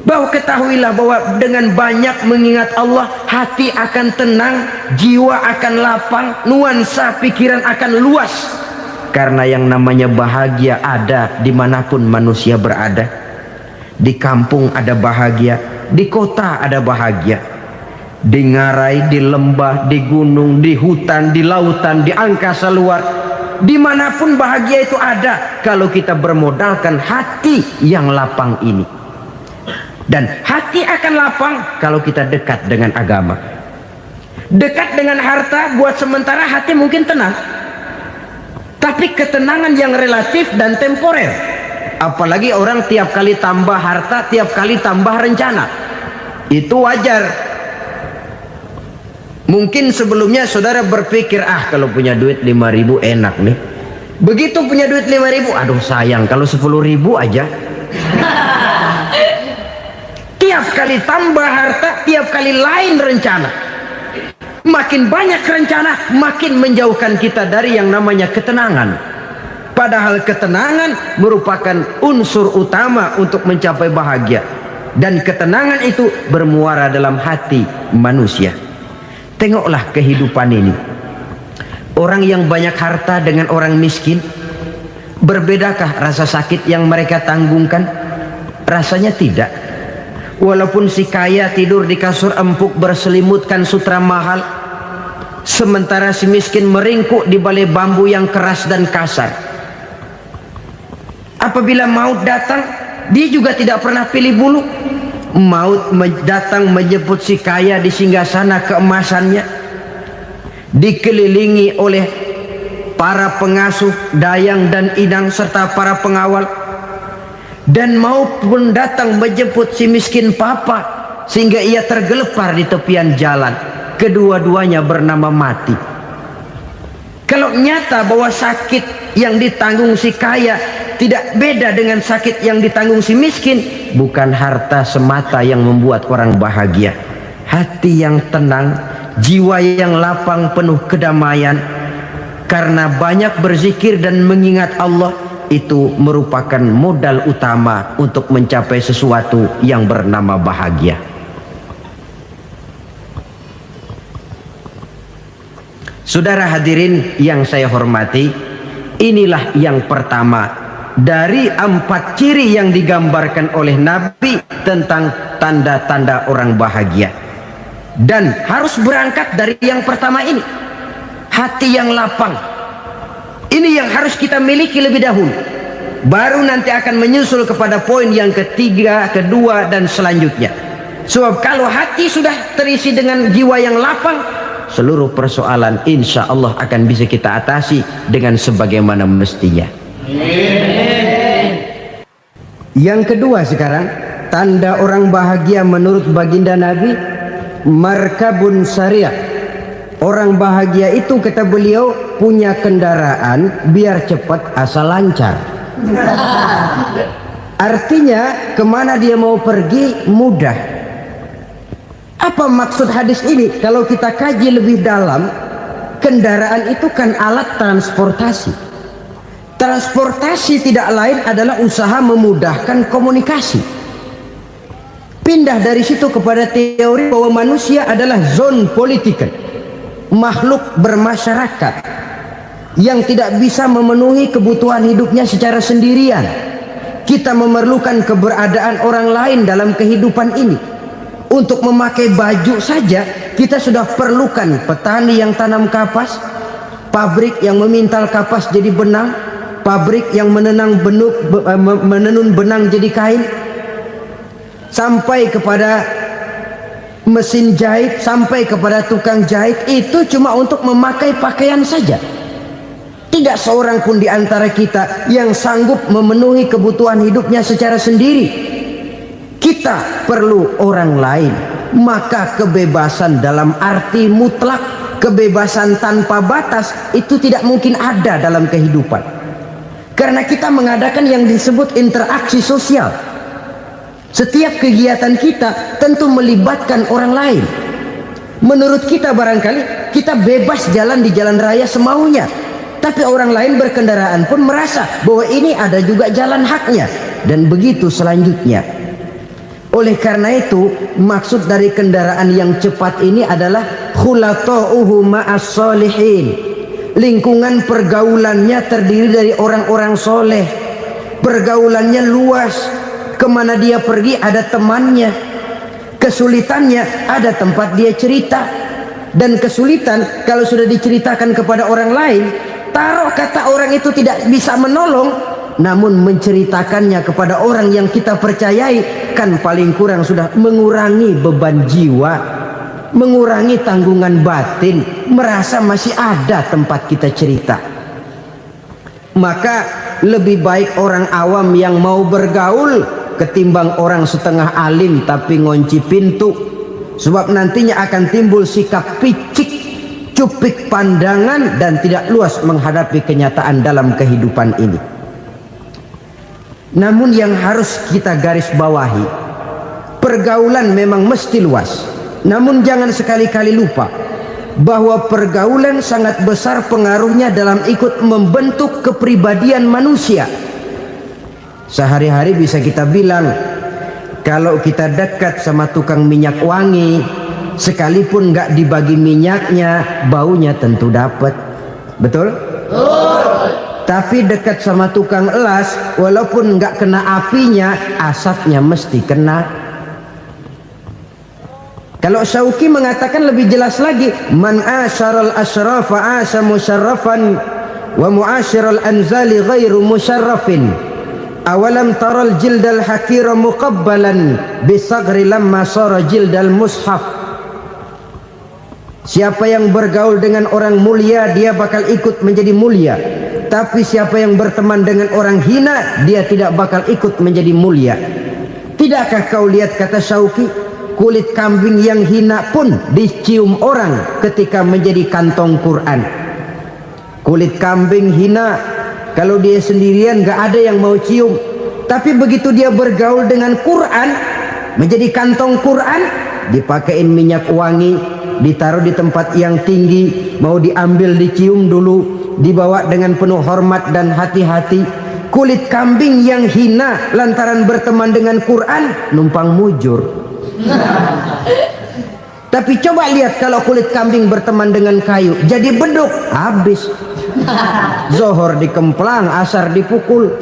Bahwa ketahuilah bahwa dengan banyak mengingat Allah, hati akan tenang, jiwa akan lapang, nuansa pikiran akan luas. Karena yang namanya bahagia ada dimanapun manusia berada. Di kampung ada bahagia, di kota ada bahagia, di ngarai, di lembah, di gunung, di hutan, di lautan, di angkasa luar, dimanapun bahagia itu ada kalau kita bermodalkan hati yang lapang ini. Dan hati akan lapang kalau kita dekat dengan agama. Dekat dengan harta buat sementara hati mungkin tenang, tapi ketenangan yang relatif dan temporer. Apalagi orang tiap kali tambah harta, tiap kali tambah rencana. Itu wajar. Mungkin sebelumnya saudara berpikir, kalau punya duit 5.000 enak nih. Begitu punya duit 5.000, aduh sayang kalau 10.000 aja. Tiap kali tambah harta, tiap kali lain rencana. Makin banyak rencana, makin menjauhkan kita dari yang namanya ketenangan. Padahal ketenangan merupakan unsur utama untuk mencapai bahagia. Dan ketenangan itu bermuara dalam hati manusia. Tengoklah kehidupan ini. Orang yang banyak harta dengan orang miskin, berbedakah rasa sakit yang mereka tanggungkan? Rasanya tidak. Walaupun si kaya tidur di kasur empuk berselimutkan sutra mahal, sementara si miskin meringkuk di balai bambu yang keras dan kasar. Apabila maut datang, dia juga tidak pernah pilih bulu. Maut datang menjemput si kaya di singgasana keemasannya, dikelilingi oleh para pengasuh, dayang dan inang serta para pengawal. Dan maupun datang menjemput si miskin papa sehingga ia tergelepar di tepian jalan. Kedua-duanya bernama mati. Kalau nyata bahwa sakit yang ditanggung si kaya tidak beda dengan sakit yang ditanggung si miskin, bukan harta semata yang membuat orang bahagia. Hati yang tenang, jiwa yang lapang penuh kedamaian karena banyak berzikir dan mengingat Allah, itu merupakan modal utama untuk mencapai sesuatu yang bernama bahagia. Saudara hadirin yang saya hormati, inilah yang pertama dari 4 ciri yang digambarkan oleh Nabi tentang tanda-tanda orang bahagia. Dan harus berangkat dari yang pertama ini, hati yang lapang. Ini yang harus kita miliki lebih dahulu. Baru nanti akan menyusul kepada poin yang ketiga, kedua, dan selanjutnya. Sebab kalau hati sudah terisi dengan jiwa yang lapang, seluruh persoalan insya Allah akan bisa kita atasi dengan sebagaimana mestinya. Yang kedua sekarang, tanda orang bahagia menurut baginda Nabi, markabun syariah. Orang bahagia itu, kata beliau, punya kendaraan biar cepat asal lancar. Artinya kemana dia mau pergi mudah. Apa maksud hadis ini? Kalau kita kaji lebih dalam, kendaraan itu kan alat transportasi. Transportasi tidak lain adalah usaha memudahkan komunikasi. Pindah dari situ kepada teori bahwa manusia adalah zon political, makhluk bermasyarakat yang tidak bisa memenuhi kebutuhan hidupnya secara sendirian. Kita memerlukan keberadaan orang lain dalam kehidupan ini. Untuk memakai baju saja kita sudah perlukan petani yang tanam kapas, pabrik yang memintal kapas jadi benang, pabrik yang menenun benang jadi kain, sampai kepada mesin jahit, sampai kepada tukang jahit. Itu cuma untuk memakai pakaian saja. Tidak seorang pun di antara kita yang sanggup memenuhi kebutuhan hidupnya secara sendiri. Kita perlu orang lain. Maka kebebasan dalam arti mutlak, kebebasan tanpa batas, itu tidak mungkin ada dalam kehidupan. Karena kita mengadakan yang disebut interaksi sosial. Setiap kegiatan kita tentu melibatkan orang lain. Menurut kita barangkali kita bebas jalan di jalan raya semaunya, tapi orang lain berkendaraan pun merasa bahwa ini ada juga jalan haknya. Dan begitu selanjutnya. Oleh karena itu, maksud dari kendaraan yang cepat ini adalah khulata'uhu ma'as solihin. Lingkungan pergaulannya terdiri dari orang-orang soleh. Pergaulannya luas. Kemana dia pergi ada temannya. Kesulitannya ada tempat dia cerita. Dan kesulitan kalau sudah diceritakan kepada orang lain, taruh kata orang itu tidak bisa menolong, namun menceritakannya kepada orang yang kita percayai, kan paling kurang sudah mengurangi beban jiwa, mengurangi tanggungan batin, merasa masih ada tempat kita cerita. Maka lebih baik orang awam yang mau bergaul ketimbang orang setengah alim tapi ngunci pintu. Sebab nantinya akan timbul sikap picik, cupik pandangan, dan tidak luas menghadapi kenyataan dalam kehidupan ini. Namun yang harus kita garis bawahi, pergaulan memang mesti luas. Namun jangan sekali-kali lupa bahwa pergaulan sangat besar pengaruhnya dalam ikut membentuk kepribadian manusia. Sehari-hari bisa kita bilang, kalau kita dekat sama tukang minyak wangi, sekalipun nggak dibagi minyaknya, baunya tentu dapat. Betul? Tapi dekat sama tukang elas, walaupun nggak kena apinya, asapnya mesti kena. Kalau Syauqi mengatakan lebih jelas lagi, man asyaral asrafa asa musyarrafan wa muasyiral anzali ghairu musyarrafin. Awalam taral jildal hakira muqabbalan bisagri lamma sara jildal mushaf. Siapa yang bergaul dengan orang mulia, dia bakal ikut menjadi mulia. Tapi siapa yang berteman dengan orang hina, dia tidak bakal ikut menjadi mulia. Tidakkah kau lihat, kata Syauqi, kulit kambing yang hina pun dicium orang ketika menjadi kantong Quran. Kulit kambing hina, kalau dia sendirian gak ada yang mau cium. Tapi begitu dia bergaul dengan Quran, menjadi kantong Quran, dipakein minyak wangi, ditaruh di tempat yang tinggi, mau diambil dicium dulu, dibawa dengan penuh hormat dan hati-hati. Kulit kambing yang hina lantaran berteman dengan Quran, numpang mujur. Tapi coba lihat kalau kulit kambing berteman dengan kayu, jadi beduk, habis. Zohor dikemplang, asar dipukul.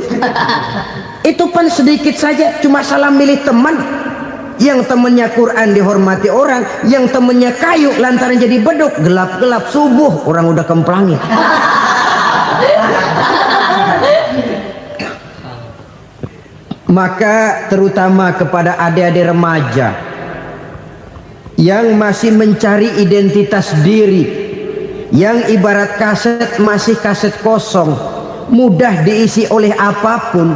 Itu pun sedikit saja, cuma salah milih teman. Yang temannya Quran dihormati orang, yang temannya kayu lantaran jadi beduk, gelap-gelap subuh orang udah kemplangi. Maka terutama kepada adik-adik remaja yang masih mencari identitas diri, yang ibarat kaset masih kaset kosong, mudah diisi oleh apapun,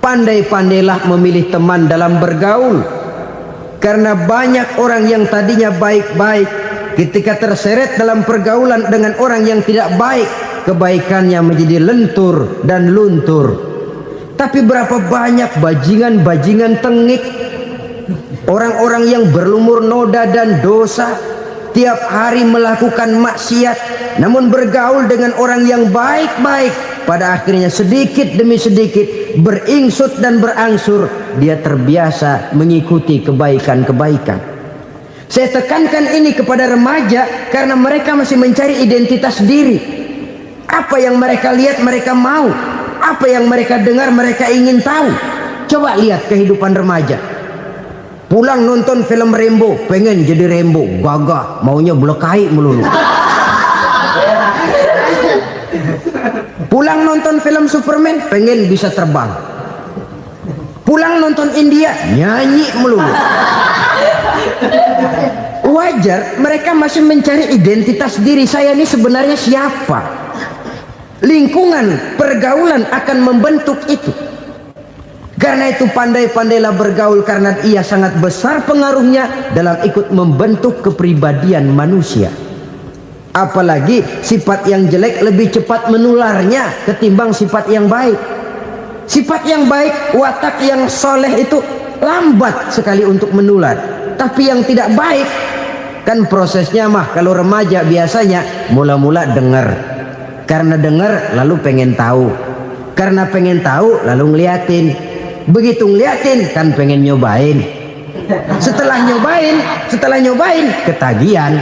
pandai-pandailah memilih teman dalam bergaul. Karena banyak orang yang tadinya baik-baik, ketika terseret dalam pergaulan dengan orang yang tidak baik, kebaikannya menjadi lentur dan luntur. Tapi berapa banyak bajingan-bajingan tengik, orang-orang yang berlumur noda dan dosa, tiap hari melakukan maksiat, namun bergaul dengan orang yang baik-baik, pada akhirnya sedikit demi sedikit beringsut dan berangsur dia terbiasa mengikuti kebaikan-kebaikan. Saya tekankan ini kepada remaja karena mereka masih mencari identitas diri. Apa yang mereka lihat mereka mau, apa yang mereka dengar mereka ingin tahu. Coba lihat kehidupan remaja. Pulang nonton film Rambo, pengen jadi Rambo, gagah, maunya belekai melulu. Pulang nonton film Superman, pengen bisa terbang. Pulang nonton India, nyanyi melulu. Wajar, mereka masih mencari identitas diri. Saya ini sebenarnya siapa? Lingkungan, pergaulan akan membentuk itu. Karena itu pandai-pandailah bergaul, karena ia sangat besar pengaruhnya dalam ikut membentuk kepribadian manusia. Apalagi sifat yang jelek lebih cepat menularnya ketimbang sifat yang baik. Sifat yang baik, watak yang soleh itu lambat sekali untuk menular. Tapi yang tidak baik, kan prosesnya mah kalau remaja biasanya mula-mula dengar. Karena dengar lalu pengen tahu. Karena pengen tahu lalu ngeliatin. Begitu ngeliatin kan pengen nyobain. Setelah nyobain ketagihan.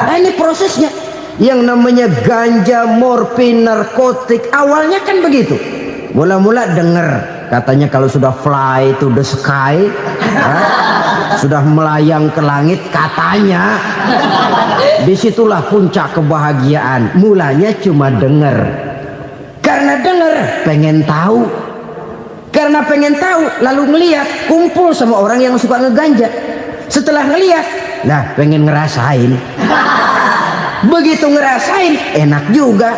Nah, ini prosesnya. Yang namanya ganja, morfin, narkotik awalnya kan begitu. Mula-mula denger katanya kalau sudah fly to the sky, sudah melayang ke langit katanya, disitulah puncak kebahagiaan. Mulanya cuma denger. Karena denger pengen tahu. Karena pengen tahu lalu ngeliat, kumpul sama orang yang suka ngeganja. Setelah ngeliat, nah pengen ngerasain. Begitu ngerasain enak juga,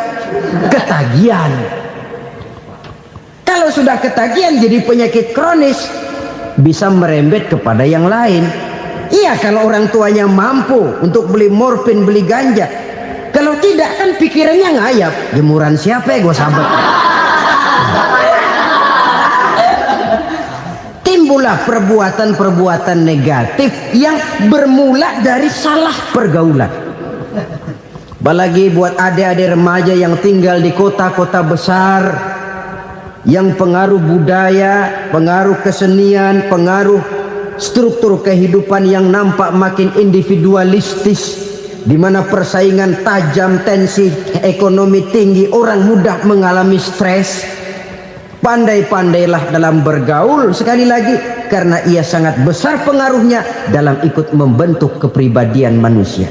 ketagihan. Kalau sudah ketagihan jadi penyakit kronis, bisa merembet kepada yang lain. Iya, kalau orang tuanya mampu untuk beli morfin, beli ganja. Kalau tidak kan pikirannya ngayap, jemuran siapa ya gue sabet. Timbullah perbuatan-perbuatan negatif yang bermula dari salah pergaulan. Apalagi buat adik-adik remaja yang tinggal di kota-kota besar, yang pengaruh budaya, pengaruh kesenian, pengaruh struktur kehidupan yang nampak makin individualistis, di mana persaingan tajam, tensi ekonomi tinggi, orang mudah mengalami stres. Pandai-pandailah dalam bergaul, sekali lagi karena ia sangat besar pengaruhnya dalam ikut membentuk kepribadian manusia.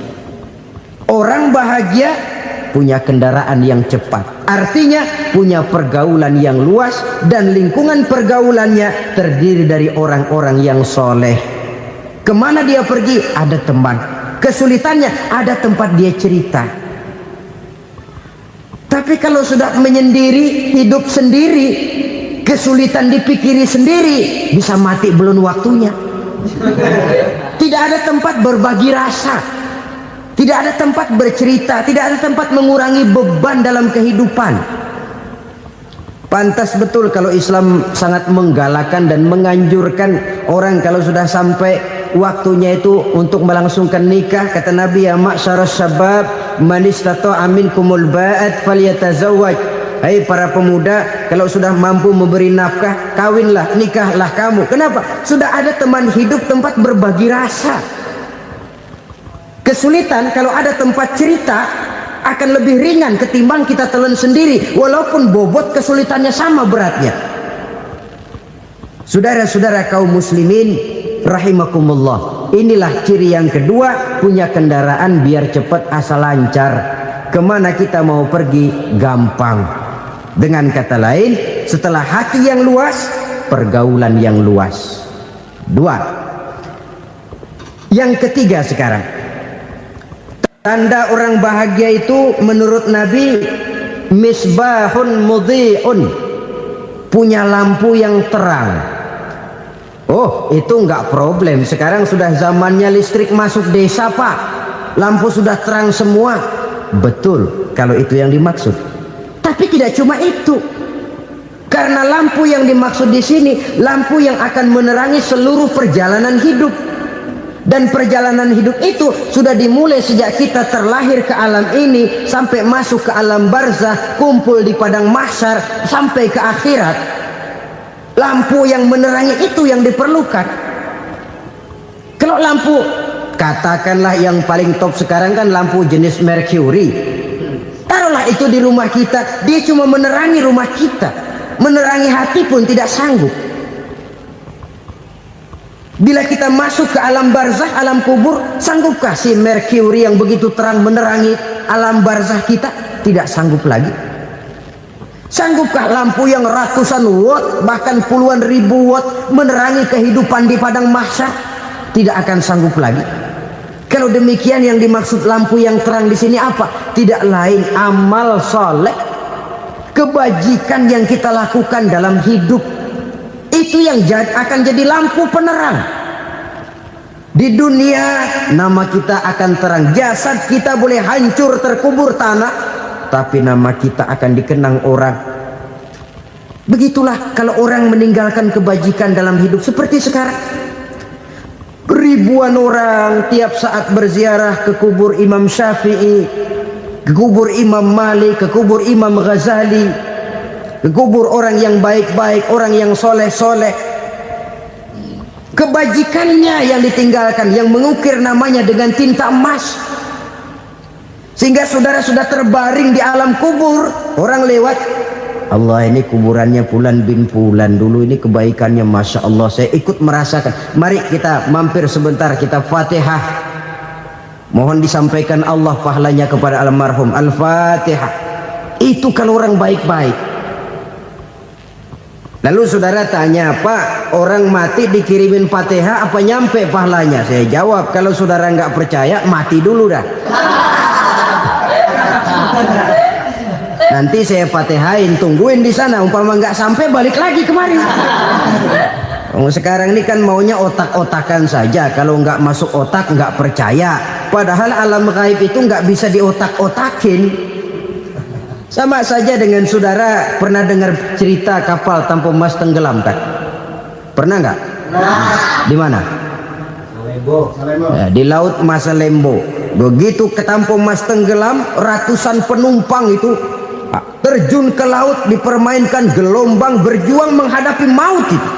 Orang bahagia punya kendaraan yang cepat, artinya punya pergaulan yang luas, dan lingkungan pergaulannya terdiri dari orang-orang yang soleh. Kemana dia pergi ada teman, kesulitannya ada tempat dia cerita. Tapi kalau sudah menyendiri, hidup sendiri, kesulitan dipikiri sendiri, bisa mati belum waktunya. Tidak ada tempat berbagi rasa, tidak ada tempat bercerita, tidak ada tempat mengurangi beban dalam kehidupan. Pantas betul kalau Islam sangat menggalakkan dan menganjurkan orang kalau sudah sampai waktunya itu untuk melangsungkan nikah. Kata Nabi, ya ma'syaras syabab man istata'a minkumul ba'at falyatazawwaj. Hai para pemuda, kalau sudah mampu memberi nafkah, kawinlah, nikahlah kamu. Kenapa? Sudah ada teman hidup, tempat berbagi rasa. Kesulitan kalau ada tempat cerita akan lebih ringan ketimbang kita telan sendiri, walaupun bobot kesulitannya sama beratnya. Saudara-saudara kaum muslimin rahimakumullah, inilah ciri yang kedua, punya kendaraan biar cepat asal lancar. Kemana kita mau pergi gampang. Dengan kata lain, setelah hati yang luas, pergaulan yang luas. Dua. Yang ketiga sekarang, tanda orang bahagia itu menurut Nabi, misbahun mudhi'un, punya lampu yang terang. Oh, itu enggak problem. Sekarang sudah zamannya listrik masuk desa, Pak. Lampu sudah terang semua. Betul, kalau itu yang dimaksud. Tapi tidak cuma itu. Karena lampu yang dimaksud di sini, lampu yang akan menerangi seluruh perjalanan hidup. Dan perjalanan hidup itu sudah dimulai sejak kita terlahir ke alam ini sampai masuk ke alam barzah, kumpul di padang mahsyar sampai ke akhirat. Lampu yang menerangi itu yang diperlukan. Kalau lampu, katakanlah yang paling top sekarang kan lampu jenis Mercury. Taruhlah itu di rumah kita, dia cuma menerangi rumah kita, menerangi hati pun tidak sanggup. Bila kita masuk ke alam barzah, alam kubur, sanggupkah si Mercury yang begitu terang menerangi alam barzah kita? Tidak sanggup lagi. Sanggupkah lampu yang ratusan watt, bahkan puluhan ribu watt menerangi kehidupan di padang mahsyar? Tidak akan sanggup lagi. Kalau demikian, yang dimaksud lampu yang terang di sini apa? Tidak lain amal soleh, kebajikan yang kita lakukan dalam hidup. Itu yang akan jadi lampu penerang. Di dunia nama kita akan terang, jasad kita boleh hancur terkubur tanah, tapi nama kita akan dikenang orang. Begitulah kalau orang meninggalkan kebajikan dalam hidup seperti sekarang. Ribuan orang tiap saat berziarah ke kubur Imam Syafi'i, ke kubur Imam Malik, ke kubur Imam Ghazali. kubur orang yang baik-baik, orang yang soleh-soleh. Kebajikannya yang ditinggalkan, yang mengukir namanya dengan tinta emas, sehingga saudara sudah terbaring di alam kubur. Orang lewat, Allah, ini kuburannya Fulan bin Fulan, dulu ini kebaikannya Masya Allah, saya ikut merasakan. Mari kita mampir sebentar, kita Fatihah, mohon disampaikan Allah pahalanya kepada almarhum. Al-Fatihah. Itu kalau orang baik-baik. Lalu saudara tanya, Pak, orang mati dikirimin Fatihah apa nyampe pahalanya? Saya jawab, kalau saudara nggak percaya, mati dulu dah. Nanti saya Fatihain, tungguin di sana. Umpama nggak sampai, balik lagi kemari. Sekarang ini kan maunya otak-otakan saja. Kalau nggak masuk otak, nggak percaya. Padahal alam gaib itu nggak bisa diotak-otakin. Sama saja dengan saudara pernah dengar cerita kapal tanpa emas tenggelam kan? Pernah nggak? Di mana? Ya, di laut Masalembo. Begitu ke tanpa emas tenggelam, ratusan penumpang itu terjun ke laut, dipermainkan gelombang, berjuang menghadapi maut itu.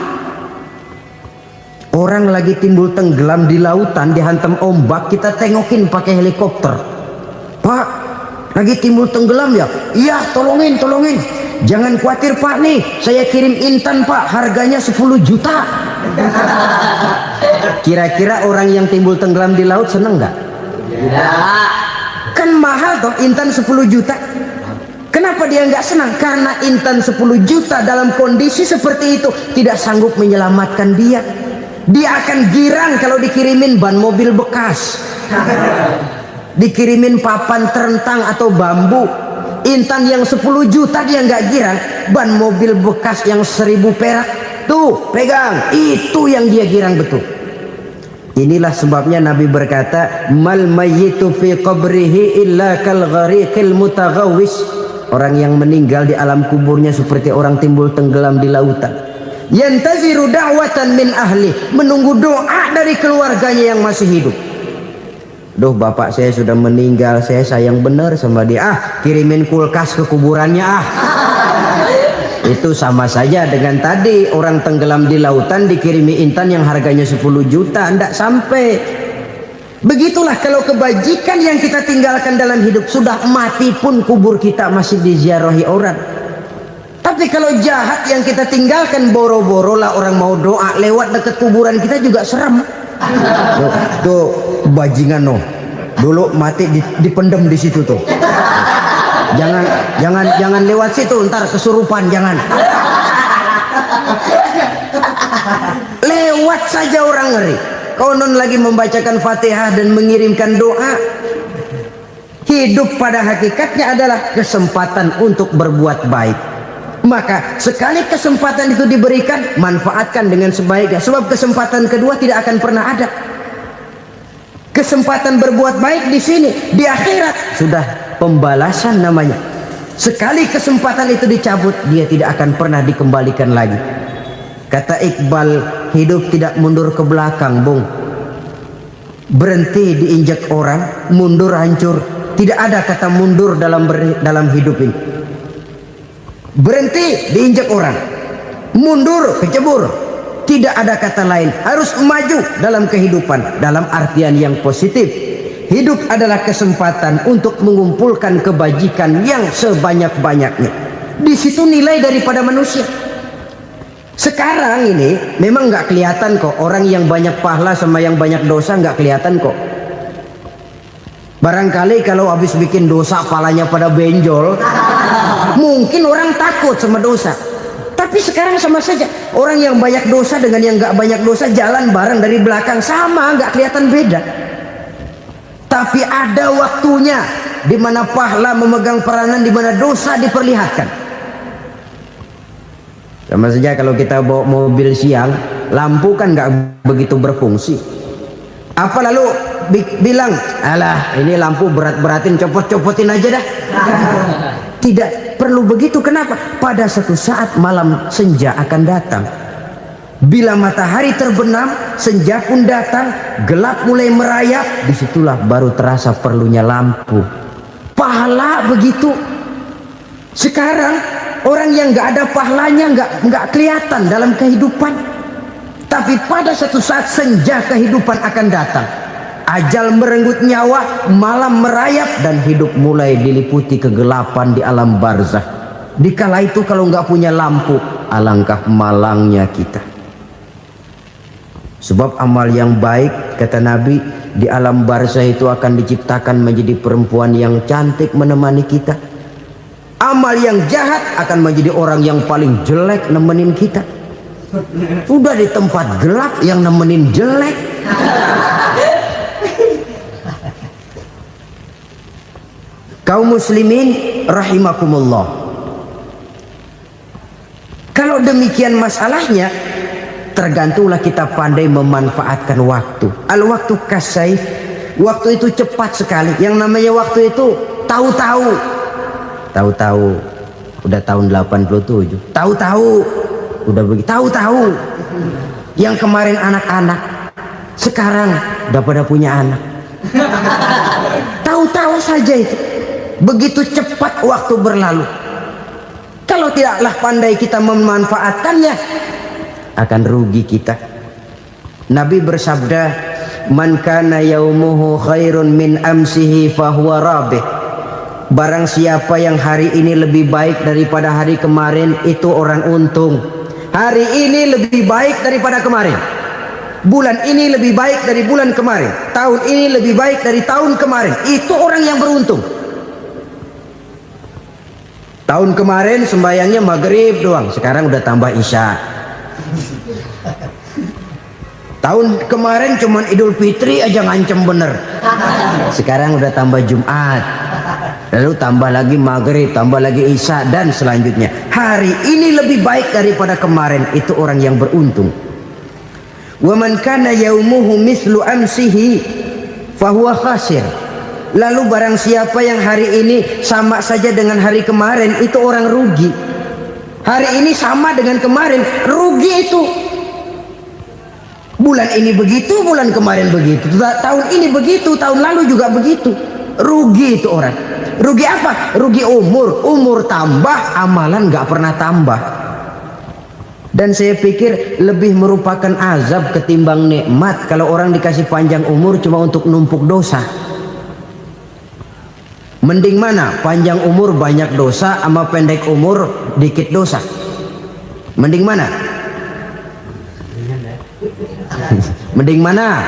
Orang lagi timbul tenggelam di lautan, dihantam ombak, kita tengokin pakai helikopter. Pak, lagi timbul tenggelam ya? Iya, tolongin. Jangan khawatir Pak, nih saya kirim intan Pak, harganya 10 juta. Kira-kira orang yang timbul tenggelam di laut seneng nggak? Tidak. Kan mahal toh intan 10 juta. Kenapa dia nggak senang? Karena intan 10 juta dalam kondisi seperti itu tidak sanggup menyelamatkan dia. Dia akan girang kalau dikirimin ban mobil bekas, dikirimin papan terentang atau bambu. Intan yang 10 juta dia nggak girang, ban mobil bekas yang 1000 perak tuh pegang, itu yang dia girang betul. Inilah sebabnya Nabi berkata, mal mayyitu fi qabrihi illa kal ghariqil mutaghawwis. Orang yang meninggal di alam kuburnya seperti orang timbul tenggelam di lautan. Yantaziru da'watan min ahli, menunggu doa dari keluarganya yang masih hidup. Duh, bapak saya sudah meninggal, saya sayang benar sama dia. Kirimin kulkas ke kuburannya Itu sama saja dengan tadi orang tenggelam di lautan dikirimi intan yang harganya 10 juta, tidak sampai. Begitulah kalau kebajikan yang kita tinggalkan dalam hidup, sudah mati pun kubur kita masih diziarahi orang. Tapi kalau jahat yang kita tinggalkan, boro-boro lah orang mau doa lewat dekat kuburan kita juga serem. Tuh bajingan no, dulu mati dipendem di situ tuh. Jangan lewat situ, ntar kesurupan, jangan. Lewat saja orang ngeri. Konon lagi membacakan Fatihah dan mengirimkan doa. Hidup pada hakikatnya adalah kesempatan untuk berbuat baik. Maka sekali kesempatan itu diberikan, manfaatkan dengan sebaiknya. Sebab kesempatan kedua tidak akan pernah ada. Kesempatan berbuat baik di sini, di akhirat sudah pembalasan namanya. Sekali kesempatan itu dicabut, dia tidak akan pernah dikembalikan lagi. Kata Iqbal, hidup tidak mundur ke belakang, Bung. Berhenti diinjak orang, mundur hancur. Tidak ada kata mundur dalam hidup ini. Berhenti diinjak orang, mundur kecebur. Tidak ada kata lain, harus maju dalam kehidupan dalam artian yang positif. Hidup adalah kesempatan untuk mengumpulkan kebajikan yang sebanyak-banyaknya. Di situ nilai daripada manusia. Sekarang ini memang nggak kelihatan kok, orang yang banyak pahala sama yang banyak dosa nggak kelihatan kok. Barangkali kalau habis bikin dosa palanya pada benjol, mungkin orang takut sama dosa. Tapi sekarang sama saja, orang yang banyak dosa dengan yang nggak banyak dosa jalan bareng dari belakang, sama, nggak kelihatan beda. Tapi ada waktunya di mana pahala memegang peranan, di mana dosa diperlihatkan. Sama saja kalau kita bawa mobil siang, lampu kan nggak begitu berfungsi. Apa lalu bilang, alah ini lampu berat-beratin, copot-copotin aja dah. Tidak perlu begitu. Kenapa? Pada suatu saat malam senja akan datang. Bila matahari terbenam, senja pun datang, gelap mulai merayap, disitulah baru terasa perlunya lampu. Pahala begitu. Sekarang orang yang nggak ada pahalanya, nggak kelihatan dalam kehidupan. Tapi pada satu saat senja kehidupan akan datang. Ajal merenggut nyawa, malam merayap, dan hidup mulai diliputi kegelapan di alam barzah. Dikala itu kalau nggak punya lampu, alangkah malangnya kita. Sebab amal yang baik, kata Nabi, di alam barzah itu akan diciptakan menjadi perempuan yang cantik menemani kita. Amal yang jahat akan menjadi orang yang paling jelek nemenin kita. Udah di tempat gelap yang nemenin jelek. Kaum muslimin rahimakumullah. Kalau demikian masalahnya, tergantunglah kita pandai memanfaatkan waktu. Al-waktu kasayf, waktu itu cepat sekali. Yang namanya waktu itu tahu-tahu. Tahu-tahu udah tahun 87. Tahu-tahu udah begitu. Tahu-tahu yang kemarin anak-anak sekarang udah pada punya anak. Tahu-tahu saja itu. Begitu cepat waktu berlalu. Kalau tidaklah pandai kita memanfaatkannya, akan rugi kita. Nabi bersabda, "Man kana yaumuhu khairun min amsihi fahuwa rabih." Barang siapa yang hari ini lebih baik daripada hari kemarin, itu orang untung. Hari ini lebih baik daripada kemarin. Bulan ini lebih baik dari bulan kemarin. Tahun ini lebih baik dari tahun kemarin. Itu orang yang beruntung. Tahun kemarin sembayangnya maghrib doang, sekarang udah tambah isya. Tahun kemarin cuman Idul Fitri aja ngancem bener, sekarang udah tambah Jumat, lalu tambah lagi maghrib, tambah lagi isya, dan selanjutnya. Hari ini lebih baik daripada kemarin, itu orang yang beruntung. Wa man kana yaumuhu mislu amsihi fahuwa khasir. Lalu barang siapa yang hari ini sama saja dengan hari kemarin, itu orang rugi. Hari ini sama dengan kemarin, rugi itu. Bulan ini begitu, bulan kemarin begitu, tahun ini begitu, tahun lalu juga begitu. Rugi itu orang. Rugi apa? Rugi umur. Umur tambah, amalan gak pernah tambah. Dan saya pikir lebih merupakan azab ketimbang nikmat kalau orang dikasih panjang umur cuma untuk numpuk dosa. Mending mana? Panjang umur banyak dosa sama pendek umur dikit dosa? Mending mana? Mending mana?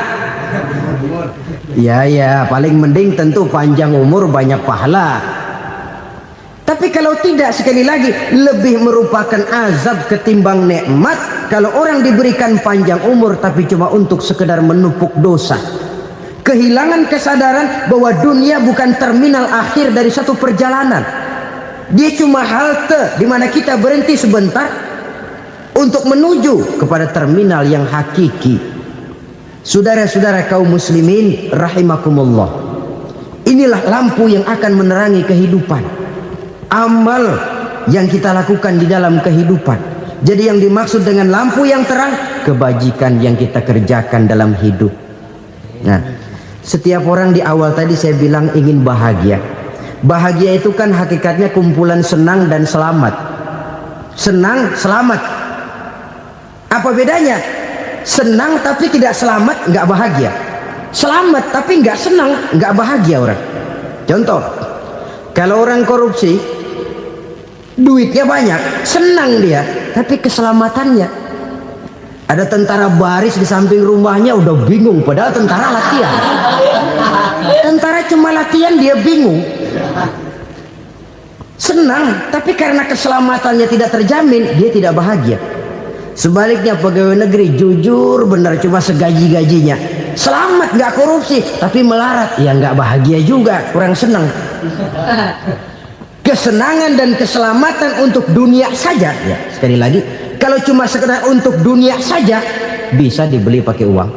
Ya, paling mending tentu panjang umur banyak pahala. Tapi kalau tidak, sekali lagi, lebih merupakan azab ketimbang nikmat kalau orang diberikan panjang umur tapi cuma untuk sekedar menumpuk dosa. Kehilangan kesadaran bahwa dunia bukan terminal akhir dari satu perjalanan. Dia cuma halte di mana kita berhenti sebentar untuk menuju kepada terminal yang hakiki. Saudara-saudara kaum muslimin rahimakumullah. Inilah lampu yang akan menerangi kehidupan. Amal yang kita lakukan di dalam kehidupan. Jadi yang dimaksud dengan lampu yang terang, kebajikan yang kita kerjakan dalam hidup. Nah, setiap orang di awal tadi saya bilang ingin bahagia. Bahagia itu kan hakikatnya kumpulan senang dan selamat. Senang, selamat. Apa bedanya? Senang tapi tidak selamat, nggak bahagia. Selamat tapi nggak senang, nggak bahagia orang. Contoh, kalau orang korupsi, duitnya banyak, senang dia, tapi keselamatannya. Ada tentara baris di samping rumahnya udah bingung, padahal tentara latihan. Tentara cuma latihan, dia bingung. Senang, tapi karena keselamatannya tidak terjamin, dia tidak bahagia. Sebaliknya pegawai negeri jujur benar, cuma segaji-gajinya, selamat nggak korupsi, tapi melarat, ya nggak bahagia juga, kurang senang. Kesenangan dan keselamatan untuk dunia saja, ya sekali lagi, kalau cuma sekedar untuk dunia saja, bisa dibeli pakai uang.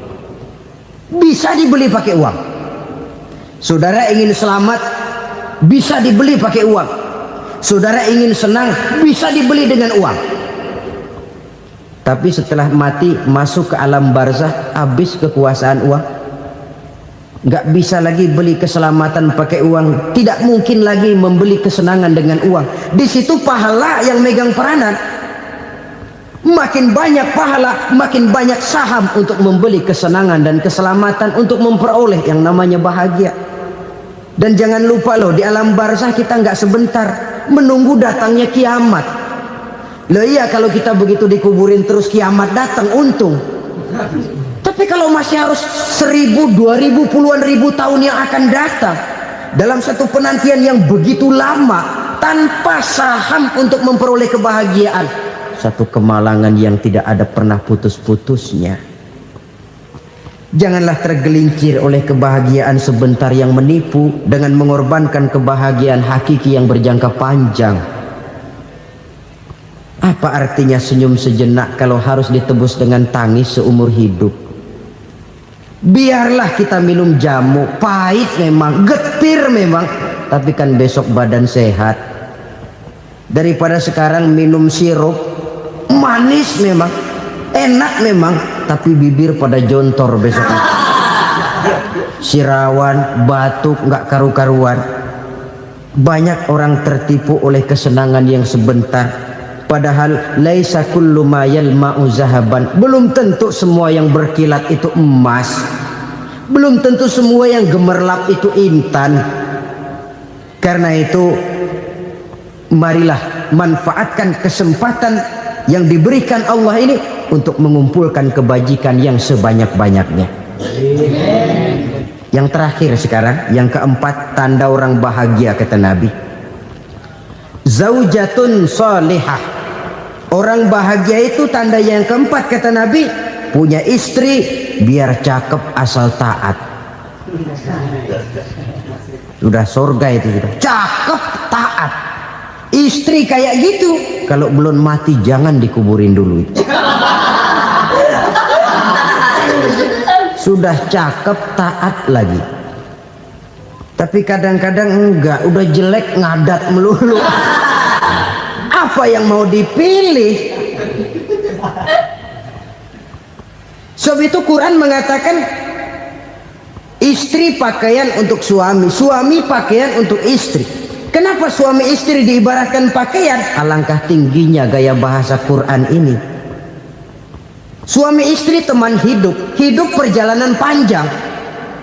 Bisa dibeli pakai uang. Saudara ingin selamat, bisa dibeli pakai uang. Saudara ingin senang, bisa dibeli dengan uang. Tapi setelah mati, masuk ke alam barzah, habis kekuasaan uang. Nggak bisa lagi beli keselamatan pakai uang, tidak mungkin lagi membeli kesenangan dengan uang. Di situ pahala yang megang peranan. Makin banyak pahala, makin banyak saham untuk membeli kesenangan dan keselamatan, untuk memperoleh yang namanya bahagia. Dan jangan lupa loh, di alam barzah kita nggak sebentar, menunggu datangnya kiamat. Loh iya, kalau kita begitu dikuburin terus kiamat datang, untung. Tapi kalau masih harus 1000, 2000, puluhan ribu tahun yang akan datang dalam satu penantian yang begitu lama tanpa saham untuk memperoleh kebahagiaan, satu kemalangan yang tidak ada pernah putus-putusnya. Janganlah tergelincir oleh kebahagiaan sebentar yang menipu dengan mengorbankan kebahagiaan hakiki yang berjangka panjang. Apa artinya senyum sejenak kalau harus ditebus dengan tangis seumur hidup? Biarlah kita minum jamu, pahit memang, getir memang, tapi kan besok badan sehat. Daripada sekarang minum sirup, manis memang, enak memang, tapi bibir pada jontor besok. Sirawan, batuk, nggak karu-karuan. Banyak orang tertipu oleh kesenangan yang sebentar. Padahal laisa kullu ma yalma'u zahaban. Belum tentu semua yang berkilat itu emas. Belum tentu semua yang gemerlap itu intan. Karena itu marilah manfaatkan kesempatan yang diberikan Allah ini untuk mengumpulkan kebajikan yang sebanyak-banyaknya. Yang terakhir sekarang, yang keempat, tanda orang bahagia kata Nabi. Zaujatun salihah. Orang bahagia itu tanda yang keempat kata Nabi, punya istri biar cakep asal taat. Sudah surga itu sudah. Cakep taat. Istri kayak gitu, kalau belum mati jangan dikuburin dulu itu. Sudah cakep taat lagi. Tapi kadang-kadang enggak, udah jelek ngadat melulu. Apa yang mau dipilih? Sebab itu Quran mengatakan istri pakaian untuk suami, suami pakaian untuk istri. Kenapa suami istri diibaratkan pakaian? Alangkah tingginya gaya bahasa Quran ini. Suami istri teman hidup, hidup perjalanan panjang.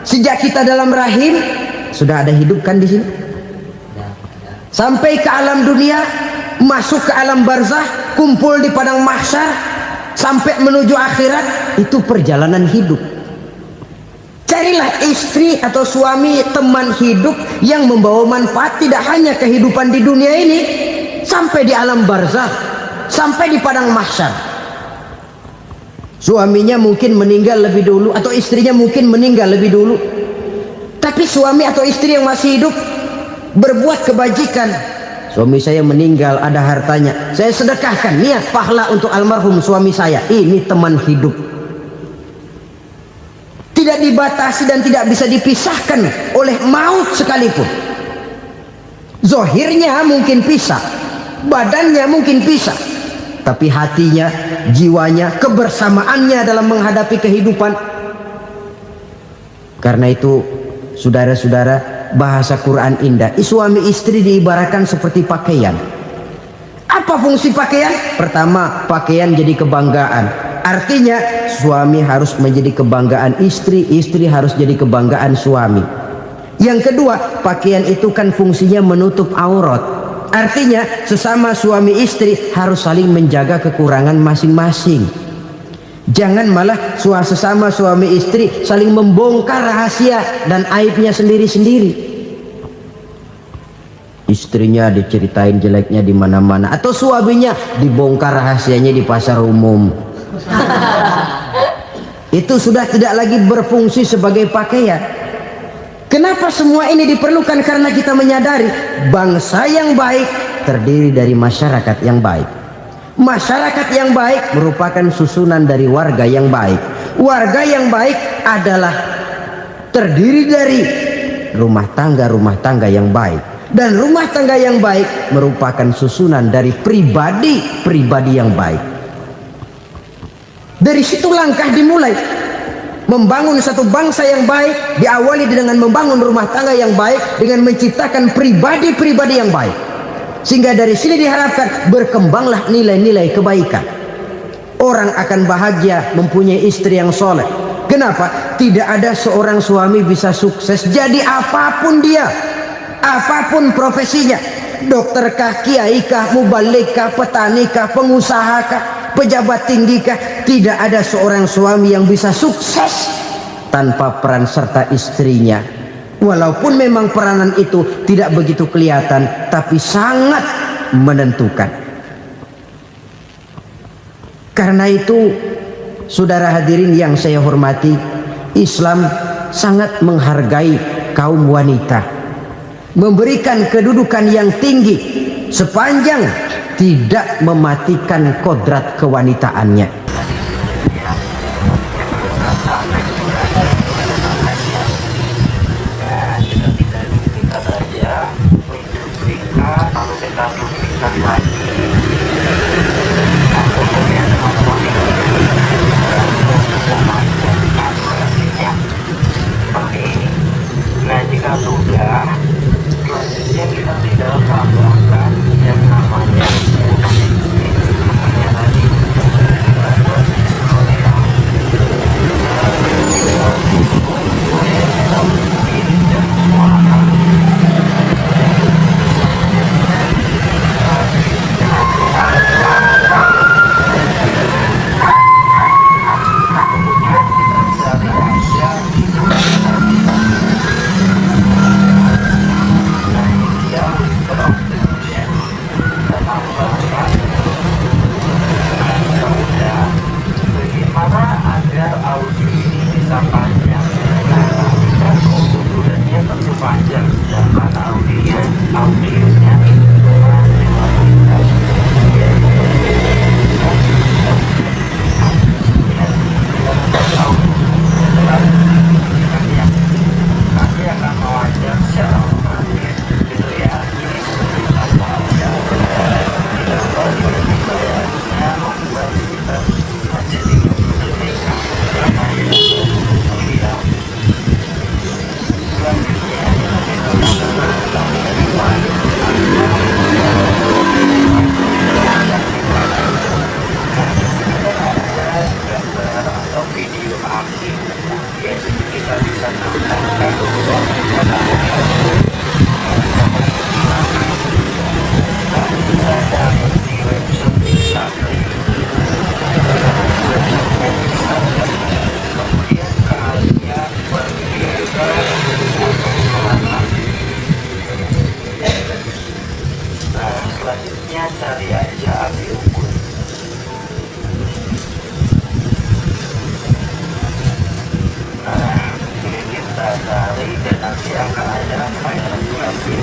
Sejak kita dalam rahim sudah ada hidup kan di sini. Sampai ke alam dunia, masuk ke alam barzah, kumpul di padang mahsyar, sampai menuju akhirat, itu perjalanan hidup. Carilah istri atau suami teman hidup yang membawa manfaat tidak hanya kehidupan di dunia ini, sampai di alam barzah, sampai di padang mahsyar. Suaminya mungkin meninggal lebih dulu atau istrinya mungkin meninggal lebih dulu, tapi suami atau istri yang masih hidup berbuat kebajikan. Suami saya meninggal, ada hartanya, saya sedekahkan, niat pahala untuk almarhum suami saya. Ini teman hidup, tidak dibatasi dan tidak bisa dipisahkan oleh maut sekalipun. Zohirnya mungkin pisah, badannya mungkin pisah, tapi hatinya, jiwanya, kebersamaannya dalam menghadapi kehidupan. Karena itu saudara-saudara, bahasa Quran indah. Suami istri diibaratkan seperti pakaian. Apa fungsi pakaian? Pertama, pakaian jadi kebanggaan. Artinya suami harus menjadi kebanggaan istri, istri harus jadi kebanggaan suami. Yang kedua, pakaian itu kan fungsinya menutup aurat. Artinya sesama suami istri harus saling menjaga kekurangan masing-masing. Jangan malah sesama suami istri saling membongkar rahasia dan aibnya sendiri-sendiri. Istrinya diceritain jeleknya di mana-mana, atau suaminya dibongkar rahasianya di pasar umum. Itu sudah tidak lagi berfungsi sebagai pakaian. Kenapa semua ini diperlukan? Karena kita menyadari bangsa yang baik terdiri dari masyarakat yang baik. Masyarakat yang baik merupakan susunan dari warga yang baik. Warga yang baik adalah terdiri dari rumah tangga yang baik. Dan rumah tangga yang baik merupakan susunan dari pribadi yang baik. Dari situ langkah dimulai. Membangun satu bangsa yang baik diawali dengan membangun rumah tangga yang baik, dengan menciptakan pribadi-pribadi yang baik. Sehingga dari sini diharapkan berkembanglah nilai-nilai kebaikan. Orang akan bahagia mempunyai istri yang soleh. Kenapa? Tidak ada seorang suami bisa sukses jadi apapun dia, apapun profesinya, dokterkah, kiaikah, mubalikah, petanikah, pengusahakah, pejabat tinggikah, tidak ada seorang suami yang bisa sukses tanpa peran serta istrinya. Walaupun memang peranan itu tidak begitu kelihatan, tapi sangat menentukan. Karena itu, saudara hadirin yang saya hormati, Islam sangat menghargai kaum wanita, memberikan kedudukan yang tinggi sepanjang tidak mematikan kodrat kewanitaannya. Nah, jika sudah, selanjutnya kita tidak tambahkan yang namanya selanjutnya cari aja api unggun. Nah, ini kita cari dan nanti akan ada apa yang api